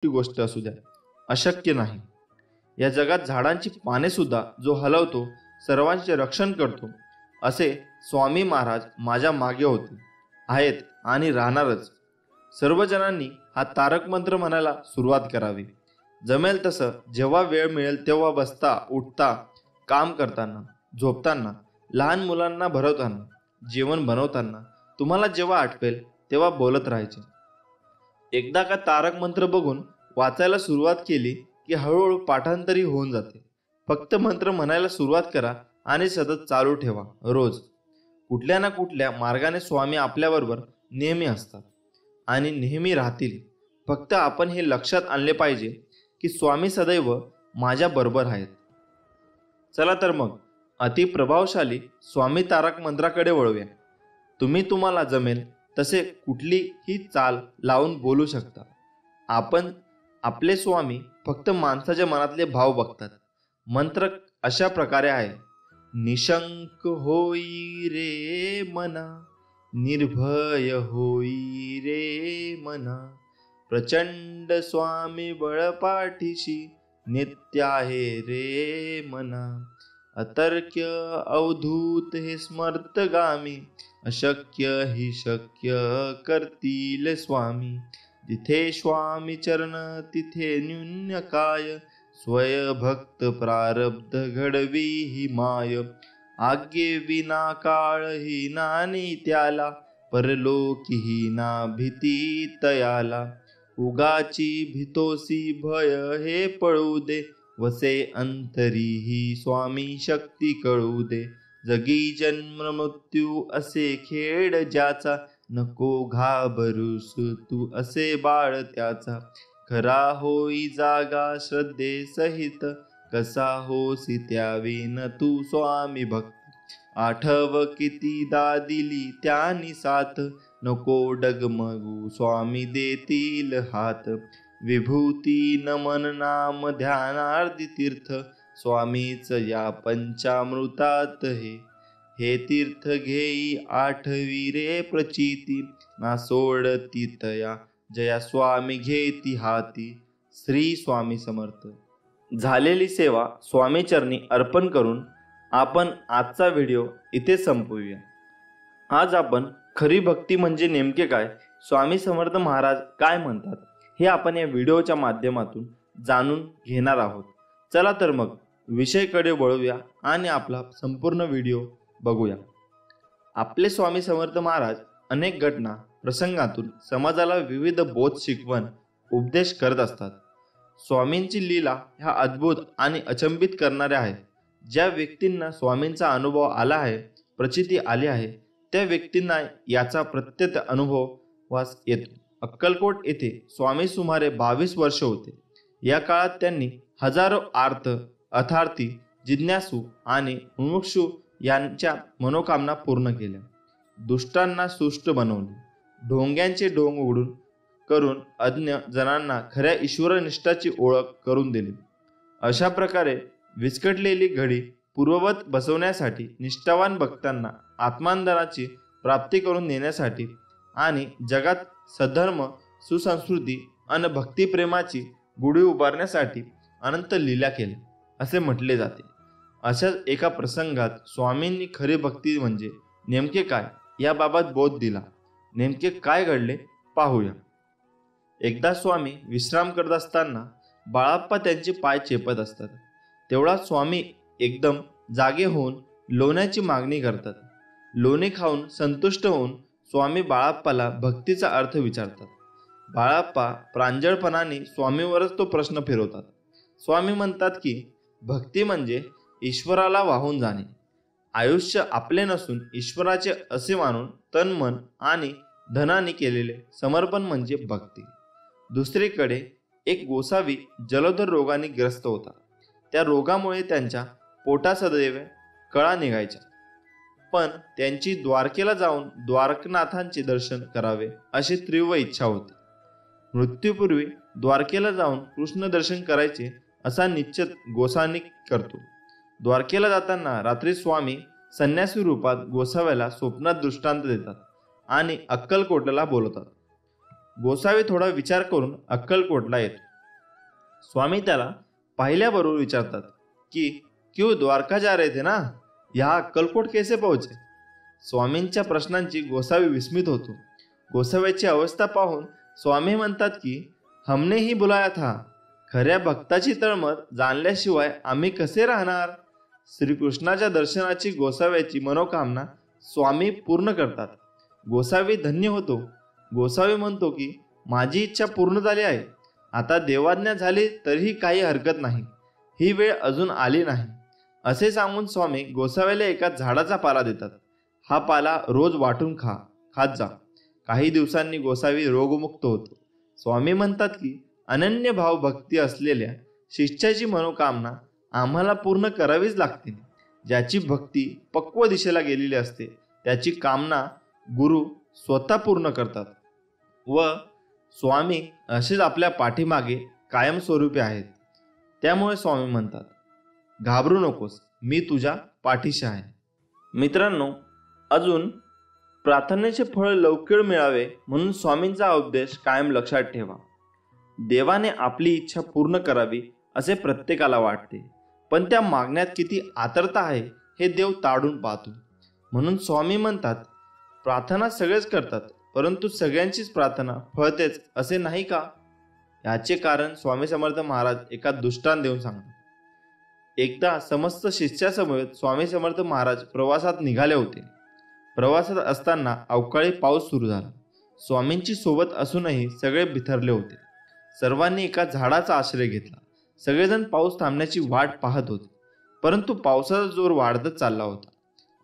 मोठी गोष्ट असू द्या, अशक्य नाही. या जगात झाडांची पाने सुद्धा जो हलवतो, सर्वांचे रक्षण करतो, असे स्वामी महाराज माझ्या मागे होते, आहेत आणि राहणारच. सर्वजणांनी हा तारक मंत्र म्हणायला सुरुवात करावी. जमेल तसं जेव्हा वेळ मिळेल तेव्हा बसता उठता, काम करताना, झोपताना, लहान मुलांना भरवताना, जेवण बनवताना, तुम्हाला जेव्हा आठवेल तेव्हा बोलत राहायचे. एकदा का तारक मंत्र बघून वाचायला सुरुवात केली की हळूहळू पाठांतरी होऊन जाते. फक्त मंत्र म्हणायला सुरुवात करा आणि सतत चालू ठेवा. रोज कुठल्या ना कुठल्या मार्गाने स्वामी आपल्याबरोबर नेहमी असतात आणि नेहमी राहतील. फक्त आपण हे लक्षात आणले पाहिजे की स्वामी सदैव माझ्या बरोबर आहेत. चला तर मग अतिप्रभावशाली स्वामी तारक मंत्राकडे वळूया. तुम्हाला जमेल तसे कुठलीही चाल लावून बोलू शकता. आपले स्वामी फक्त माणसाच्या मनातले भाव बघतात. मंत्र अशा प्रकारे आहे. निशंक होई रे मना, निर्भय होई रे मना, प्रचंड स्वामी बळपाठीशी, नित्य आहे रे मना. अतर्क्य अवधूत हे स्मर्तगामी, अशक्य ही शक्य करतील स्वामी. जिथे स्वामी चरण तिथे न्यून्य काय, स्वय भक्त प्रारब्ध घडवी ही माय. आज्ञे विना काळ ही नानी त्याला, परलोकी ही ना भीती तयाला. उगाची भीतोसी भय हे पळू दे, वसे अंतरी ही स्वामी शक्ती कळू दे. जगी जन्म मृत्यू असे खेळ ज्याचा, नको घाबरूस तू असे बाळ त्याचा. खरा होई जागा श्रद्धे सहित, कसा होसी त्याविन तू स्वामी भक्त. आठव कितीदा दिली त्यानी साथ, नको डगमगू स्वामी देतील हात. विभूती नमन नाम ध्यानार्धी तीर्थ, स्वामीच या पंचामृतात हे तीर्थ घेई आठवी रे प्रचिती. ना सोडती तया जया स्वामी घेती हाती. श्री स्वामी समर्थ. झालेली सेवा स्वामी चरणी अर्पण करून आपण आजचा व्हिडिओ इथे संपवूया. आज आपण खरी भक्ती म्हणजे नेमके काय, स्वामी समर्थ महाराज काय म्हणतात, हे आपण या व्हिडिओच्या माध्यमातून जाणून घेणार आहोत. चला तर मग विषयाकडे वळूया आणि आपला संपूर्ण व्हिडिओ बघूया. आपले स्वामी समर्थ महाराज अनेक घटना प्रसंगातून समाजाला विविध बोध शिकवण उपदेश करत असतात. स्वामींची लीला ह्या अद्भुत आणि अचंबित करणाऱ्या आहेत. ज्या व्यक्तींना स्वामींचा अनुभव आला आहे, प्रचिती आली आहे, त्या व्यक्तींना याचा प्रत्यक्ष अनुभव वास येतो. अक्कलकोट येथे स्वामी सुमारे 22 वर्ष होते. या काळात त्यांनी हजारो आर्त, अर्थार्थी, जिज्ञासू आणि मुमुक्षू यांच्या मनोकामना पूर्ण केल्या. दुष्टांना सुष्ट बनवले, ढोंग्यांचे ढोंग उघडून करून अज्ञ जनांना खऱ्या ईश्वरनिष्ठाची ओळख करून दिली. अशा प्रकारे विस्कटलेली घडी पूर्ववत बसवण्यासाठी, निष्ठावान भक्तांना आत्मानंदाची प्राप्ती करून देण्यासाठी आणि जगात सधर्म, सुसंस्कृती आणि भक्तिप्रेमाची गुढी उभारण्यासाठी अनंत लीला केल्या असे म्हटले जाते. अशाच एका प्रसंगात स्वामींनी खरी भक्ती म्हणजे नेमके काय याबाबत बोध दिला. नेमके काय घडले पाहूया. एकदा स्वामी विश्राम करत असताना बाळाप्पा त्यांचे पाय चेपत असतात. तेवढा स्वामी एकदम जागे होऊन लोण्याची मागणी करतात. लोणी खाऊन संतुष्ट होऊन स्वामी बाळाप्पाला भक्तीचा अर्थ विचारतात. बाळाप्पा प्रांजळपणाने स्वामीवरच तो प्रश्न फिरवतात. स्वामी म्हणतात की भक्ती म्हणजे ईश्वराला वाहून जाणे. आयुष्य आपले नसून ईश्वराचे असे मानून तन, मन आणि धनाने केलेले समर्पण म्हणजे भक्ती. दुसरीकडे एक गोसावी जलधर रोगाने ग्रस्त होता. त्या रोगामुळे त्यांच्या पोटा सदैव कळा निघायच्या. पण त्यांची द्वारकेला जाऊन द्वारकनाथांचे दर्शन करावे अशी तीव्र इच्छा होती. मृत्यूपूर्वी द्वारकेला जाऊन कृष्ण दर्शन करायचे असा निश्चय गोसावी करतो. द्वारकेला जाताना रात्री स्वामी संन्यासी रूपात गोसाव्याला स्वप्नात दृष्टांत देतात आणि अक्कलकोटला बोलवतात. गोसावी थोडा विचार करून अक्कलकोटला येतो. स्वामी त्याला पाहिल्याबरोबर विचारतात की क्यों द्वारका जा रहे थे ना, यहाँ अक्कलकोट कैसे पहुंचे? स्वामींच्या प्रश्नांची गोसावी विस्मित होतो. गोसाव्याची अवस्था पाहून स्वामी म्हणतात की हमने ही बुलाया था. खऱ्या भक्ताची तळमळ जाणल्याशिवाय आम्ही कसे राहणार? श्रीकृष्णाच्या दर्शनाची गोसाव्याची मनोकामना स्वामी पूर्ण करतात. गोसावी धन्य होतो. गोसावी म्हणतो की माझी इच्छा पूर्ण झाली आहे. आता देवाज्ञा झाली तरीही काही हरकत नाही. ही वेळ अजून आली नाही. असे सांगून स्वामी गोसाव्याला एका झाडाचा पाला देतात. हा पाला रोज वाटून खात जा. काही दिवसांनी गोसावी रोगमुक्त होतो. स्वामी म्हणतात की अनन्य भाव भक्ती असलेल्या शिष्याची मनोकामना आम्हाला पूर्ण करावीच लागते. ज्याची भक्ती पक्व दिशेला गेलेली असते त्याची कामना गुरु स्वतः पूर्ण करतात व स्वामी असेच आपल्या पाठीमागे कायमस्वरूपी आहेत. त्यामुळे स्वामी म्हणतात, घाबरू नकोस, मी तुझ्या पाठीशी आहे. मित्रांनो, अजून प्रार्थनेचे फळ लवकर मिळावे म्हणून स्वामींचा उपदेश कायम लक्षात ठेवा. देवाने आपली इच्छा पूर्ण करावी असे प्रत्येकाला वाटते, पण त्या मागण्यात किती आतुरता आहे हे देव ताडून पाहतो. म्हणून स्वामी म्हणतात, प्रार्थना सगळेच करतात, परंतु सगळ्यांचीच प्रार्थना फळतेच असे नाही का? याचे कारण स्वामी समर्थ महाराज एका दृष्टांत देऊन सांगतात. एकदा समस्त शिष्यासमवेत स्वामी समर्थ महाराज प्रवासात निघाले होते. प्रवासात असताना अवकाळी पाऊस सुरू झाला. स्वामींची सोबत असूनही सगळे बिथरले होते. सर्वांनी एका झाडाचा आश्रय घेतला. सगळेजण पाऊस थांबण्याची वाट पाहत होते, परंतु पावसाचा जोर वाढतच चालला होता.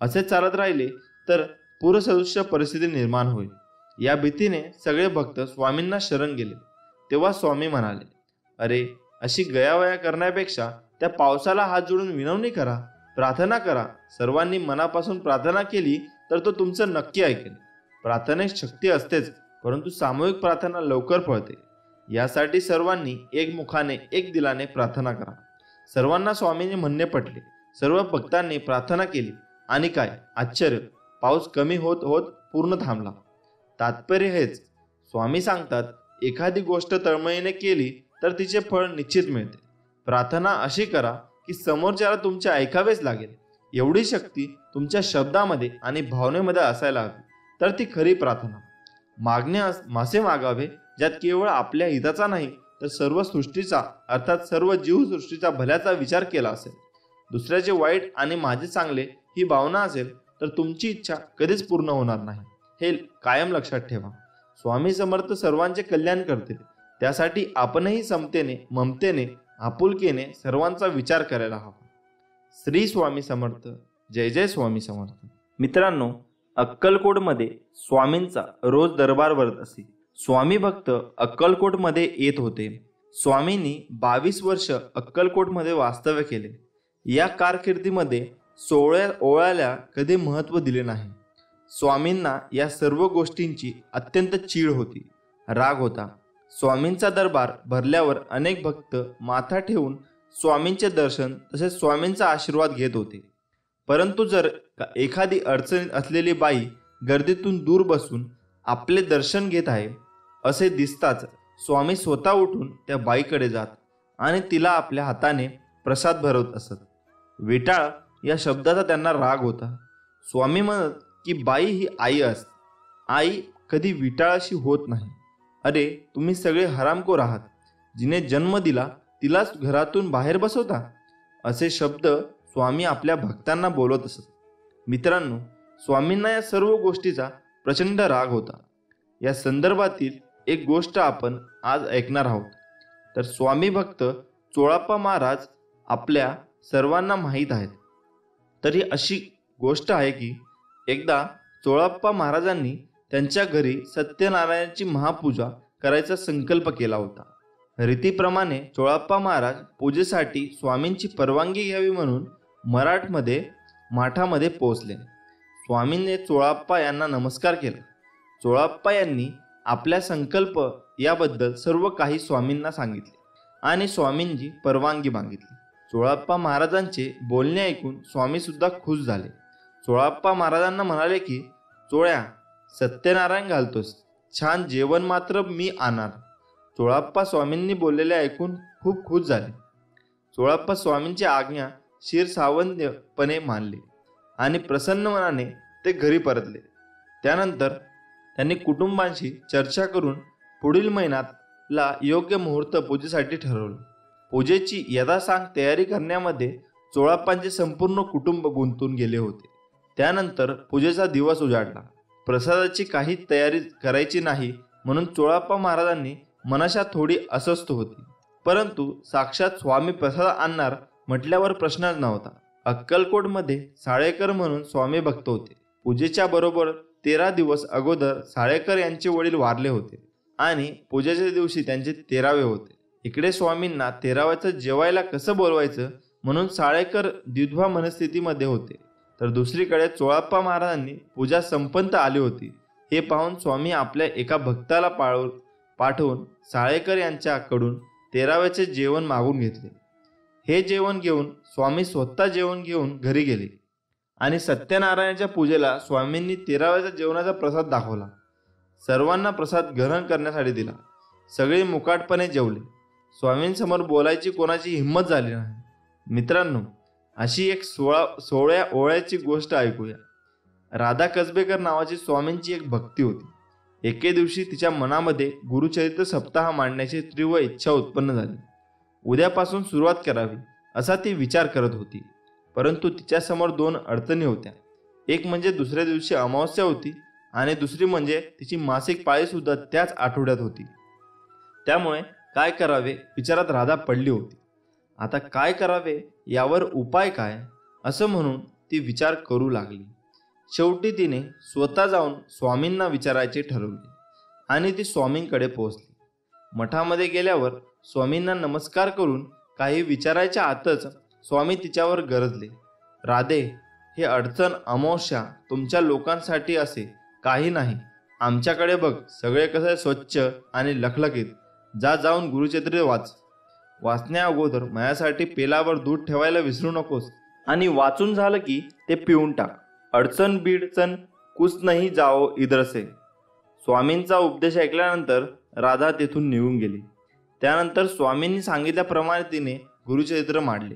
असे चालत राहिले तर पूरसदृश्य परिस्थिती निर्माण होईल या भीतीने सगळे भक्त स्वामींना शरण गेले. तेव्हा स्वामी म्हणाले, अरे, अशी गयावया करण्यापेक्षा त्या पावसाला हात जोडून विनवणी करा, प्रार्थना करा. सर्वांनी मनापासून प्रार्थना केली तर तो तुमचं नक्की ऐकेल. प्रार्थनेत शक्ती असतेच, परंतु सामूहिक प्रार्थना लवकर फळते. यासाठी सर्वांनी एकमुखाने एक दिलाने प्रार्थना करा. सर्वांना स्वामींचे म्हणणे पटले. सर्व भक्तांनी प्रार्थना केली आणि काय आश्चर्य, पाऊस कमी होत होत पूर्ण थांबला. तात्पर्य हेच, स्वामी सांगतात, एखादी गोष्ट तळमळीने केली तर तिचे फळ निश्चित मिळते. प्रार्थना अशी करा की समोरच्याला तुमचे ऐकावेच लागेल. एवढी शक्ती तुमच्या शब्दामध्ये आणि भावनेमध्ये असायला हवी, तर ती खरी प्रार्थना. मासे मागावे ज्यात केवळ आपल्या हिताचा नाही तर सर्व सृष्टीचा, अर्थात सर्व जीवसृष्टीचा भल्याचा विचार केला असेल. दुसऱ्याचे वाईट आणि माझे चांगले ही भावना असेल तर तुमची इच्छा कधीच पूर्ण होणार नाही. हे कायम लक्षात ठेवा. स्वामी समर्थ सर्वांचे कल्याण करतील. त्यासाठी आपणही समतेने, ममतेने, आपुलकीने सर्वांचा विचार करायला हवा. श्री स्वामी समर्थ. जय जय स्वामी समर्थ. मित्रांनो, अक्कलकोटमध्ये स्वामींचा रोज दरबार भरत असे. स्वामी भक्त अक्कलकोटमध्ये येत होते. स्वामींनी 22 वर्ष अक्कलकोटमध्ये वास्तव्य केले. या कारकिर्दीमध्ये ओळ्याला कधी महत्त्व दिले नाही. स्वामींना या सर्व गोष्टींची अत्यंत चीड होती, राग होता. स्वामींचा दरबार भरल्यावर अनेक भक्त माथा ठेवून स्वामींचे दर्शन तसेच स्वामींचा आशीर्वाद घेत होते. परंतु जर एखादी अडचणीत असलेली बाई गर्दीतून दूर बसून आपले दर्शन घेत आहे असे दिसताच स्वामी स्वतः उठून त्या बाईकडे जात आणि तिला आपल्या हाताने प्रसाद भरवत असत. विटाळ या शब्दाचा त्यांना राग होता. स्वामी म्हणत की बाई ही आई असते. आई कधी विटाळाशी होत नाही. अरे, तुम्ही सगळे हरामखोर आहात. जिने जन्म दिला तिलाच घरातून बाहेर बसवता. असे शब्द स्वामी आपल्या भक्तांना बोलत असत. मित्रांनो, स्वामींना या सर्व गोष्टीचा प्रचंड राग होता. या संदर्भातील एक गोष्ट आपण आज ऐकणार आहोत. तर स्वामी भक्त चोळाप्पा महाराज आपल्या सर्वांना माहीत आहेत. तर ही अशी गोष्ट आहे की एकदा चोळाप्पा महाराजांनी त्यांच्या घरी सत्यनारायणाची महापूजा करायचा संकल्प केला होता. रीतीप्रमाणे चोळाप्पा महाराज पूजेसाठी स्वामींची परवानगी घ्यावी म्हणून माठामध्ये पोहोचले. स्वामींनी चोळाप्पा यांना नमस्कार केला. चोळाप्पा यांनी आपला संकल्प याबद्दल सर्व काही स्वामींना सांगितले आणि स्वामींची परवानगी मागितली. चोळाप्पा महाराजांचे बोलणे ऐकून स्वामी सुद्धा खुश झाले. चोळाप्पा महाराजांना म्हणाले की चोळ्या, सत्यनारायण घालतोस, छान जेवण मात्र मी आणणार. चोळाप्पा स्वामींनी बोललेले ऐकून खूप खुश झाले. चोळाप्पा स्वामींची आज्ञा शिरसावंतपणे मानली आणि प्रसन्न मनाने ते घरी परतले. त्यानंतर त्यांनी कुटुंबांशी चर्चा करून पुढील महिन्यातला योग्य मुहूर्त पूजेसाठी ठरवलं. पूजेची यथासांग तयारी करण्यामध्ये चोळाप्पांचे संपूर्ण कुटुंब गुंतून गेले होते. त्यानंतर पूजेचा दिवस उजाडला. प्रसादाची काही तयारी करायची नाही म्हणून चोळाप्पा महाराजांनी मनाशा थोडी अस्वस्थ होती. परंतु साक्षात स्वामी प्रसाद आणणार म्हटल्यावर प्रश्नच नव्हता. अक्कलकोटमध्ये साळेकर म्हणून स्वामी भक्त होते. पूजेच्या बरोबर 13 दिवस अगोदर साळेकर यांचे वडील वारले होते आणि पूजेच्या दिवशी त्यांचे 13वे होते. इकडे स्वामींना 13व्याचं जेवायला कसं बोलवायचं म्हणून साळेकर द्विधा मनस्थितीमध्ये होते. तर दुसरीकडे चोळाप्पा महाराजांनी पूजा संपन्न आली होती हे पाहून स्वामी आपल्या एका भक्ताला पाठवून साळेकर यांच्याकडून 13व्याचे जेवण मागून घेतले. हे जेवण घेऊन स्वामी स्वतः जेवण घेऊन घरी गेले आणि सत्यनारायणाच्या पूजेला स्वामींनी 13व्याच्या जेवणाचा प्रसाद दाखवला. सर्वांना प्रसाद ग्रहण करण्यासाठी दिला. सगळे मुकाटपणे जेवले. स्वामींसमोर बोलायची कोणाची हिंमत झाली नाही. मित्रांनो, अशी एक 16 ओळ्याची गोष्ट ऐकूया. राधा कसबेकर नावाची स्वामींची एक भक्ती होती. एके दिवशी तिच्या मनामध्ये गुरुचरित्र सप्ताह मांडण्याची तीव्र इच्छा उत्पन्न झाली. उद्यापासून सुरुवात करावी असा ती विचार करत होती. परंतु तिच्यासमोर 2 अडचणी होत्या. एक म्हणजे दुसऱ्या दिवशी अमावस्या होती आणि दुसरी म्हणजे तिची मासिक पाळी सुद्धा त्याच आठवड्यात होती. त्यामुळे काय करावे विचारात राधा पडली होती. आता काय करावे यावर उपाय काय असं म्हणून ती विचार करू लागली. शेवटी तिने स्वतः जाऊन स्वामींना विचारायचे ठरवले आणि ती स्वामींकडे पोहोचली. मठामध्ये गेल्यावर स्वामींना नमस्कार करून काही विचारायच्या आतच स्वामी तिच्यावर गरजले. राधे, हे अडचण अमावस्या तुमच्या लोकांसाठी असे काही नाही. आमच्याकडे बघ, सगळे कसे स्वच्छ आणि लखलखीत. जाऊन गुरुचरित्र वाचण्या अगोदर माझ्यासाठी पेलावर दूध ठेवायला विसरू नकोस आणि वाचून झालं की ते पिऊन टाक. अडचण बीडचण कुछ नाही जाओ इधर से. स्वामींचा उपदेश ऐकल्यानंतर राधा तेथून निघून गेली. त्यानंतर स्वामींनी सांगितल्याप्रमाणे तिने गुरुचरित्र मांडले.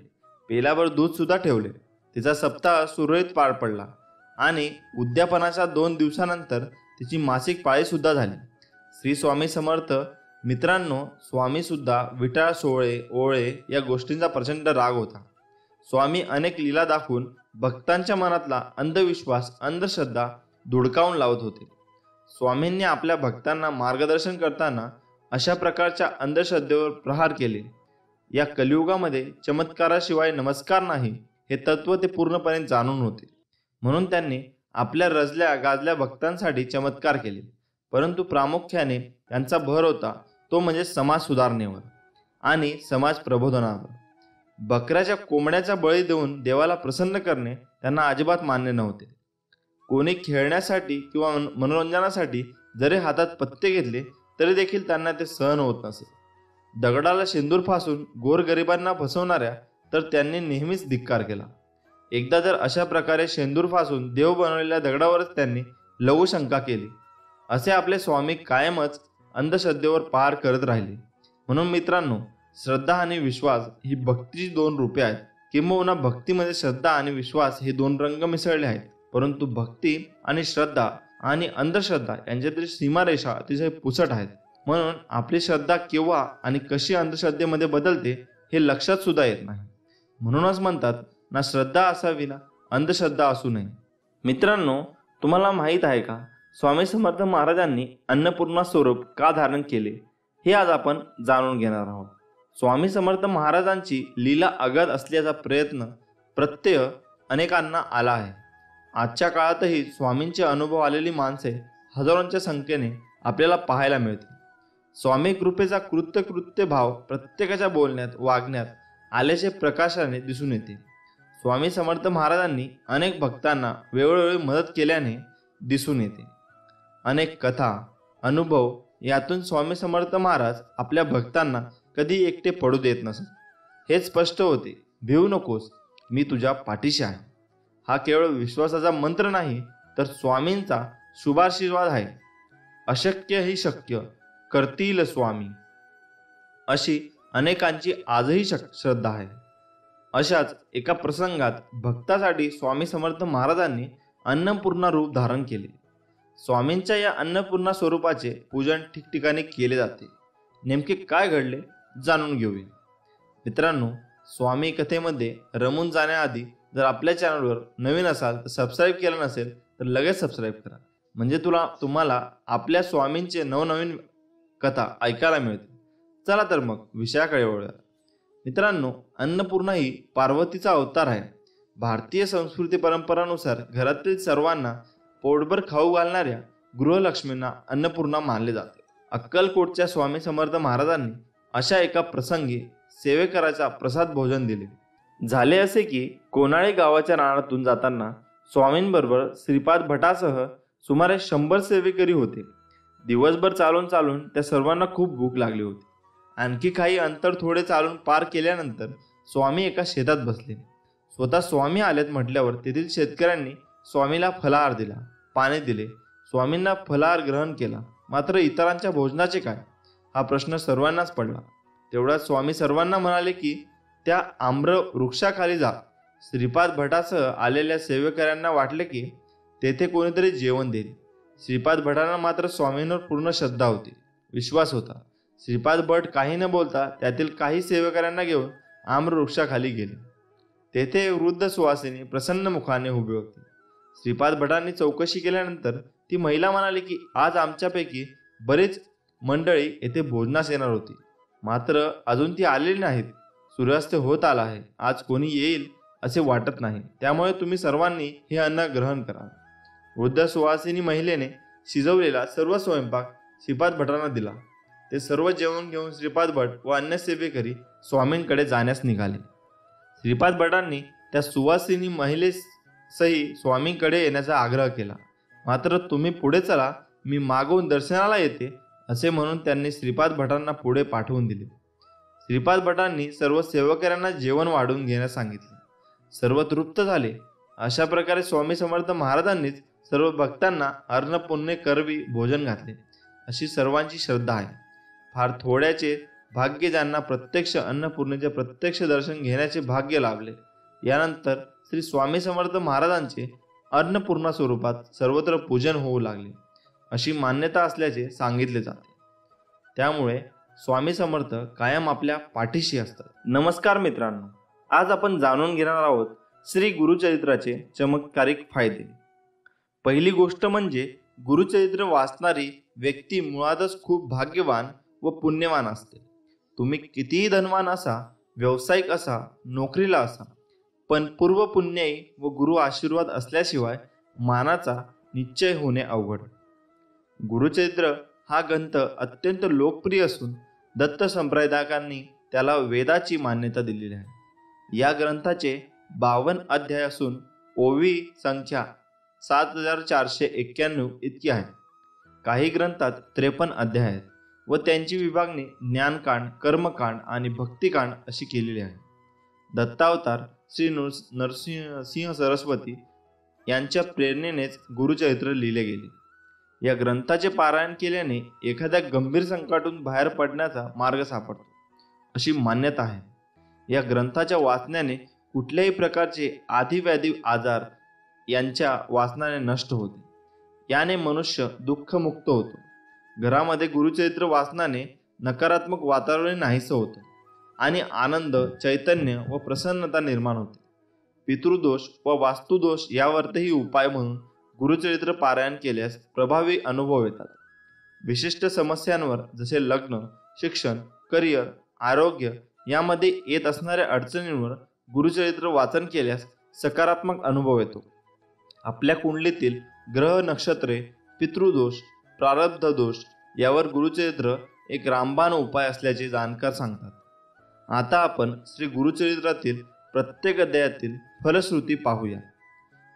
पेलावर दूध सुद्धा ठेवले. तिचा सप्ताह सुरळीत पार पडला आणि उद्यापनाच्या 2 दिवसानंतर तिची मासिक पाळी सुद्धा झाली. श्री स्वामी समर्थ. मित्रांनो, स्वामी सुद्धा विटाळ सोळे ओळे या गोष्टींचा प्रचंड राग होता. स्वामी अनेक लीला दाखवून भक्तांच्या मनातला अंधविश्वास अंधश्रद्धा धुडकावून लावत होते. स्वामींनी आपल्या भक्तांना मार्गदर्शन करताना अशा प्रकारच्या अंधश्रद्धेवर प्रहार केले. या कलियुगामध्ये चमत्काराशिवाय नमस्कार नाही हे तत्व ते पूर्णपणे जाणून होते. म्हणून त्यांनी आपल्या रजल्या गाजल्या भक्तांसाठी चमत्कार केले. परंतु प्रामुख्याने त्यांचा भर होता तो म्हणजे समाज सुधारणेवर आणि समाज प्रबोधनावर. बकऱ्याच्या कोंबड्याचा बळी देऊन देवाला प्रसन्न करणे त्यांना अजिबात मान्य नव्हते. कोणी खेळण्यासाठी किंवा मनोरंजनासाठी जरी हातात पत्ते घेतले तरी देखील त्यांना ते सहन होत नसे. दगडाला शेंदूर फासून गोरगरिबांना फसवणाऱ्या तर त्यांनी नेहमीच धिक्कार केला. एकदा जर अशा प्रकारे शेंदूर फासून देव बनवलेल्या दगडावरच त्यांनी लघुशंका केली. असे आपले स्वामी कायमच अंधश्रद्धेवर पार करत राहिले. म्हणून मित्रांनो, श्रद्धा आणि विश्वास ही भक्तीची 2 रूपे आहेत. किंबहुना भक्तीमध्ये श्रद्धा आणि विश्वास हे 2 रंग मिसळले आहेत. परंतु भक्ती आणि श्रद्धा आणि अंधश्रद्धा यांच्यातील सीमारेषा अतिशय पुसट आहेत. म्हणून आपली श्रद्धा केव्हा आणि कशी अंधश्रद्धेमध्ये बदलते हे लक्षात सुद्धा येत नाही. म्हणूनच म्हणतात ना, श्रद्धा असावी ना अंधश्रद्धा असू नये. मित्रांनो, तुम्हाला माहीत आहे का, स्वामी समर्थ महाराजांनी अन्नपूर्णा स्वरूप का धारण केले हे आज आपण जाणून घेणार आहोत. स्वामी समर्थ महाराजांची लीला अगाध असल्याचा प्रत्यय अनेकांना आला आहे. आजच्या काळातही स्वामींचे अनुभव आलेली माणसे हजारोंच्या संख्येने आपल्याला पाहायला मिळते. स्वामी कृपेचा कृत्य भाव प्रत्येकाच्या बोलण्यात वागण्यात आल्याचे प्रकाशाने दिसून येते. स्वामी समर्थ महाराजांनी अनेक भक्तांना वेळोवेळी मदत केल्याने दिसून येते. अनेक कथा अनुभव यातून स्वामी समर्थ महाराज आपल्या भक्तांना कधी एकटे पडू देत नसत. हेच स्पष्ट होते, भिवू नकोस, मी तुझ्या पाठीशी आहे. हा केवळ विश्वासाचा मंत्र नाही तर स्वामींचा शुभाशीर्वाद आहे. अशक्य ही शक्य करतील स्वामी. अशी अनेकांची आजही श्रद्धा आहे. अशाच एका प्रसंगात भक्तासाठी स्वामी समर्थ महाराजांनी अन्नपूर्णा रूप धारण केले. स्वामींच्या या अन्नपूर्णा स्वरूपाचे पूजन ठिकठिकाणी केले जाते. नेमके काय घडले जाणून घेऊया. मित्रांनो, स्वामी कथेमध्ये रमून जाण्याआधी जर आपल्या चॅनलवर नवीन असाल तर सबस्क्राईब केलं नसेल तर लगेच सबस्क्राईब करा, म्हणजे तुम्हाला आपल्या स्वामींचे नवनवीन कथा ऐकायला मिळतील. चला तर मग विषयाकडे वळूया. मित्रांनो, अन्नपूर्णा ही पार्वतीचा अवतार आहे. भारतीय संस्कृती परंपरानुसार घरातील सर्वांना पोटभर खाऊ घालणाऱ्या गृहलक्ष्मींना अन्नपूर्णा मानले जाते. अक्कलकोटच्या स्वामी समर्थ महाराजांनी अशा एका प्रसंगी सेवेकराचा प्रसाद भोजन दिले. झाले असे की कोनाळे गावाच्या रानातून जाताना स्वामींबरोबर श्रीपाद भटासह सुमारे 100 सेवेकरी होते. दिवसभर चालून चालून त्या सर्वांना खूप भूक लागली होती. आणखी काही अंतर थोडे चालून पार केल्यानंतर स्वामी एका शेतात बसले. स्वतः स्वामी आलेत म्हटल्यावर तेथील शेतकऱ्यांनी स्वामीला फलाहार दिला, पाणी दिले. स्वामींना फलाहार ग्रहण केला. मात्र इतरांच्या भोजनाचे काय, हा प्रश्न सर्वांनाच पडला. तेवढ्यात स्वामी सर्वांना म्हणाले की त्या आम्र वृक्षाखाली जा. श्रीपाद भटासह आलेल्या सेवेकऱ्यांना वाटले की तेथे कोणीतरी जेवण देईल. श्रीपाद भटांना मात्र स्वामींवर पूर्ण श्रद्धा होती, विश्वास होता. श्रीपाद भट काही न बोलता त्यातील काही सेवेकऱ्यांना घेऊन आम्र वृक्षाखाली गेले. तेथे वृद्ध सुवासिनी प्रसन्न मुखाने उभी होती. श्रीपाद भटांनी चौकशी केल्यानंतर ती महिला म्हणाली की आज आमच्यापैकी बरेच मंडळी येथे भोजनास येणार होती, मात्र अजून ती आलेली नाहीत. सूर्यास्त होत आला आहे, आज कोणी येईल असे वाटत नाही, त्यामुळे तुम्ही सर्वांनी हे अन्न ग्रहण करा. वृद्ध सुवासिनी महिलेने शिजवलेला सर्व स्वयंपाक श्रीपाद भटांना दिला. ते सर्व जेवण घेऊन श्रीपाद भट व अन्य सेवेकरी स्वामींकडे जाण्यास निघाले. श्रीपाद भटांनी त्या सुवासिनी महिलेसही स्वामींकडे येण्याचा आग्रह केला. मात्र तुम्ही पुढे चला, मी मागून दर्शनाला येते असे म्हणून त्यांनी श्रीपाद भटांना पुढे पाठवून दिले. श्रीपाद भटांनी सर्व सेवकऱ्यांना जेवण वाढून घेण्यास सांगितले. सर्व तृप्त झाले. अशा प्रकारे स्वामी समर्थ महाराजांनीच सर्व भक्तांना अन्नपूर्णे करवी भोजन घातले, अशी सर्वांची श्रद्धा आहे. फार थोड्याचे भाग्य ज्यांना प्रत्यक्ष अन्नपूर्णेचे प्रत्यक्ष दर्शन घेण्याचे भाग्य लाभले. यानंतर श्री स्वामी समर्थ महाराजांचे अन्नपूर्णा स्वरूपात सर्वत्र पूजन होऊ लागले, अशी मान्यता असल्याचे सांगितले जाते. त्यामुळे स्वामी समर्थ कायम आपल्या पाठीशी असतात. नमस्कार मित्रांनो, आज आपण जाणून घेणार आहोत श्री गुरुचरित्राचे चमत्कारिक फायदे. पहिली गोष्ट म्हणजे गुरुचरित्र वाचणारी व्यक्ती मुळातच खूप भाग्यवान व पुण्यवान असते. तुम्ही कितीही धनवान असा, व्यावसायिक असा, नोकरीला असा, पण पूर्व पुण्याई व गुरु आशीर्वाद असल्याशिवाय मानाचा निश्चय होणे अवघड. गुरुचरित्र हा ग्रंथ अत्यंत लोकप्रिय असून दत्त संप्रदायकांनी त्याला वेदाची मान्यता दिलेली आहे. या ग्रंथाचे 52 अध्याय असून ओवी संख्या 7491 इतकी आहे. काही ग्रंथात 53 अध्याय आहेत व त्यांची विभागणी ज्ञानकांड, कर्मकांड आणि भक्तिकांड अशी केलेली आहे. दत्तावतार श्री नरसिंह सरस्वती यांच्या प्रेरणेनेच गुरुचरित्र लिहिले गेले. या ग्रंथाचे पारायण केल्याने एखाद्या गंभीर संकटातून बाहेर पडण्याचा मार्ग सापडतो, अशी मान्यता आहे. या ग्रंथाच्या वाचण्याने कुठल्याही प्रकारचे आधिव्याधी आजार यांच्या वाचनाने नष्ट होते. याने मनुष्य दुःखमुक्त होतो. घरामध्ये गुरुचरित्र वाचनाने नकारात्मक वातावरण नाहीसं होतं आणि आनंद, चैतन्य व प्रसन्नता निर्माण होते. पितृदोष व वास्तुदोष यावरही उपाय म्हणून गुरुचरित्र पारायण केल्यास प्रभावी अनुभव येतात. विशिष्ट समस्यांवर जसे लग्न, शिक्षण, करिअर, आरोग्य यामध्ये येत असणाऱ्या अडचणींवर गुरुचरित्र वाचन केल्यास सकारात्मक अनुभव येतो. आपल्या कुंडलीतील ग्रह, नक्षत्रे, पितृदोष, प्रारब्ध दोष यावर गुरुचरित्र एक रामबाण उपाय असल्याचे जाणकार सांगतात. आता आपण श्री गुरुचरित्रातील प्रत्येक अध्यायातील फलश्रुती पाहूया.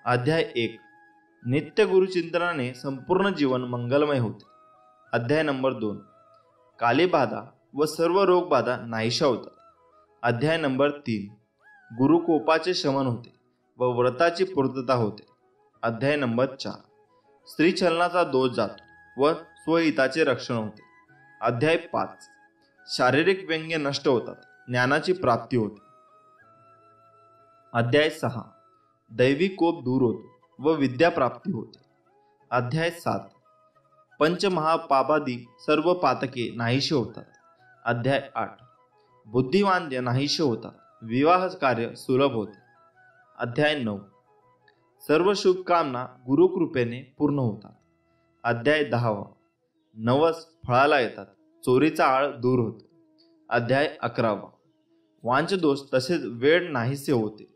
अध्याय 1. नित्य गुरुचिंतनाने संपूर्ण जीवन मंगलमय होते. अध्याय नंबर 2. कालीबाधा व सर्व रोगबाधा नाहीशा होतात. अध्याय नंबर 3. गुरुकोपाचे शमन होते व व्रताची पूर्तता होते. अध्याय नंबर 4. स्त्रीछलनाचा दोष जातो व स्वहिताचे रक्षण होते. अध्याय 5. शारीरिक व्यंग्य नष्ट होतात, ज्ञानाची प्राप्ती होते. अध्याय 6. दैवी कोप दूर होतो व विद्या प्राप्ती होते. अध्याय 7. पंचमहापापादी सर्व पातके नाहीशी होतात. अध्याय 8. बुद्धिवांद्य नाहीशी होतात, विवाह कार्य सुलभ होते. अध्याय 9. सर्व शुभकामना गुरुकृपेने पूर्ण होतात. अध्याय 10. नवस फळाला येतात, चोरीचा आळ दूर होतो. अध्याय 11. वांचदोष तसेच वेळ नाहीसे होते.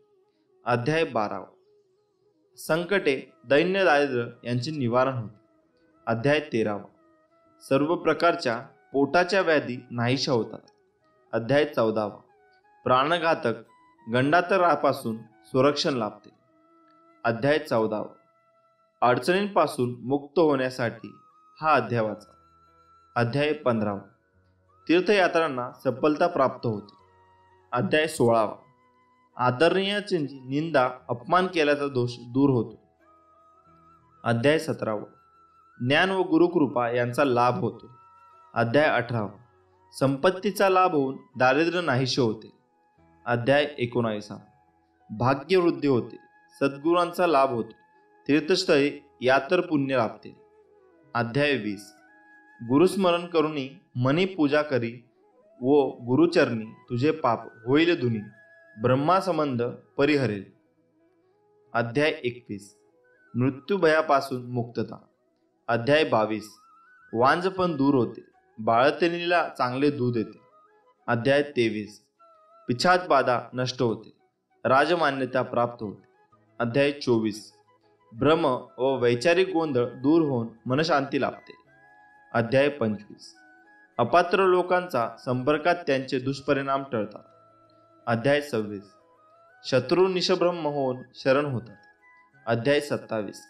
अध्याय 12. संकटे दैन्य दारिद्र्य यांचे निवारण होते. अध्याय 13. सर्व प्रकारच्या पोटाच्या व्याधी नाहीशा होतात. अध्याय 14. प्राणघातक गंडातरापासून संरक्षण लाभते. अध्याय 14. अडचणींपासून मुक्त होण्यासाठी हा अध्याय वाचा. अध्याय 15. तीर्थयात्रांना सफलता प्राप्त होते. अध्याय 16. आदरणीयाची निंदा अपमान केल्याचा दोष दूर होतो. अध्याय 17. ज्ञान व गुरुकृपा यांचा लाभ होतो. अध्याय 18. संपत्तीचा लाभ होऊन दारिद्र्य नाहीसे होते. अध्याय 19. भाग्यवृद्धी होते, सद्गुरांचा लाभ होतो, तीर्थस्थळी यातर पुण्य लाभते. अध्याय 20. गुरुस्मरण करुनी मनी पूजा करी व गुरुचरणी तुझे पाप होईल धुनी, ब्रह्मासंबंध परिहरेल. अध्याय 21. मृत्यूभयापासून मुक्तता. अध्याय 22. वांझपण दूर होते, बाळंतिणीला चांगले दूध येते. अध्याय 23. पिछाच बाधा नष्ट होते, राजमान्यता प्राप्त होते. अध्याय 24. भ्रम व वैचारिक गोंधळ दूर होऊन मनशांती लाभते. अध्याय 25. अपात्र लोकांचा संपर्कात त्यांचे दुष्परिणाम टळतात. अध्याय 26. शत्रू निशब्रह्म होऊन शरण होतात. अध्याय 27.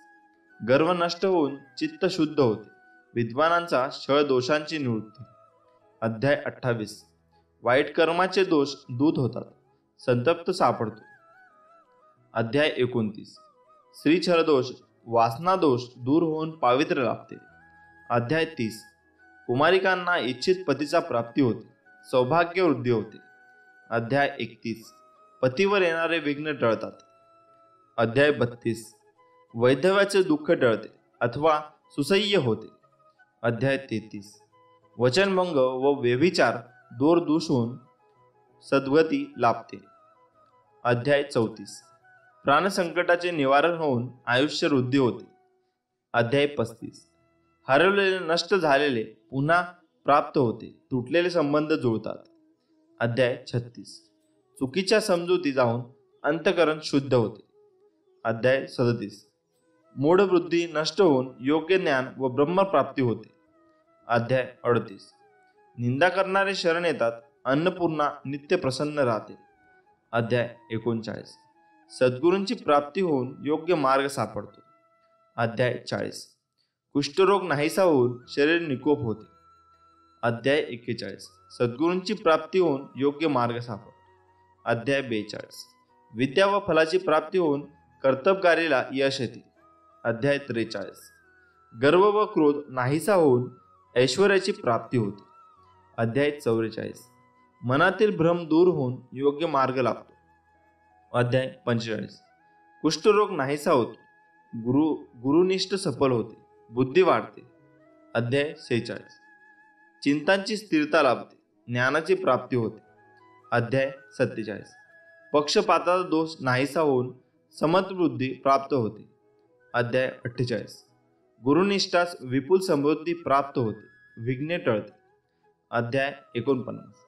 गर्व नष्ट होऊन चित्त शुद्ध होते, विद्वानांचा छळ दोषांची निवृत्ती. अध्याय 28. वाईट कर्माचे दोष दूत होतात, संतप्त सापडतो. अध्याय 29. श्रीछलदोष वासना दोष दूर होऊन पावित्र्य लाभते. अध्याय 30. कुमारिकांना इच्छित पतीचा प्राप्ती होते, सौभाग्य वृद्धी होते. अध्याय 31. पतीवर येणारे विघ्न टळतात. अध्याय 32. वैधव्याचे दुःख टळते अथवा सुसह्य होते. अध्याय 33. वचनभंग व व्यभिचार दूर होऊन सद्गती लाभते. अध्याय 34. प्राणसंकटाचे निवारण होऊन आयुष्य वृद्धी होते. अध्याय 35. हरवलेले नष्ट झालेले पुन्हा प्राप्त होते, तुटलेले संबंध जुळतात. अध्याय 36. चुकीच्या समजुती जाऊन अंतःकरण शुद्ध होते. अध्याय 37. मूढवृद्धी नष्ट होऊन योग्य ज्ञान व ब्रह्मप्राप्ती होते. अध्याय 38. निंदा करणारे शरण येतात, अन्नपूर्णा नित्य प्रसन्न राहते. अध्याय 39. सद्गुरूंची प्राप्ती होऊन योग्य मार्ग सापडतो. अध्याय 40. कुष्ठरोग नाहीसा होऊन शरीर निकोप होते. अध्याय 41. सद्गुरूंची प्राप्ती होऊन योग्य मार्ग सापडतो. अध्याय 42. विद्या व फलाची प्राप्ती होऊन कर्तबगारीला यश येते. अध्याय 43. गर्व व क्रोध नाहीसा होऊन ऐश्वर्याची प्राप्ती होते. अध्याय 44. मनातील भ्रम दूर होऊन योग्य मार्ग लाभतो. अध्याय 45. कुष्ठरोग नाहीसा होतो, गुरुनिष्ठ सफल होते, बुद्धी वाढते. अध्याय 46. चिंतांची स्थिरता लाभते, ज्ञानाची प्राप्ती होते. अध्याय 47. पक्षपाताचा दोष नाहीसा होऊन समत्वबुद्धी प्राप्त होते. अध्याय 48. गुरुनिष्ठास विपुल समृद्धी प्राप्त होते, विघ्ने टळते. अध्याय 49.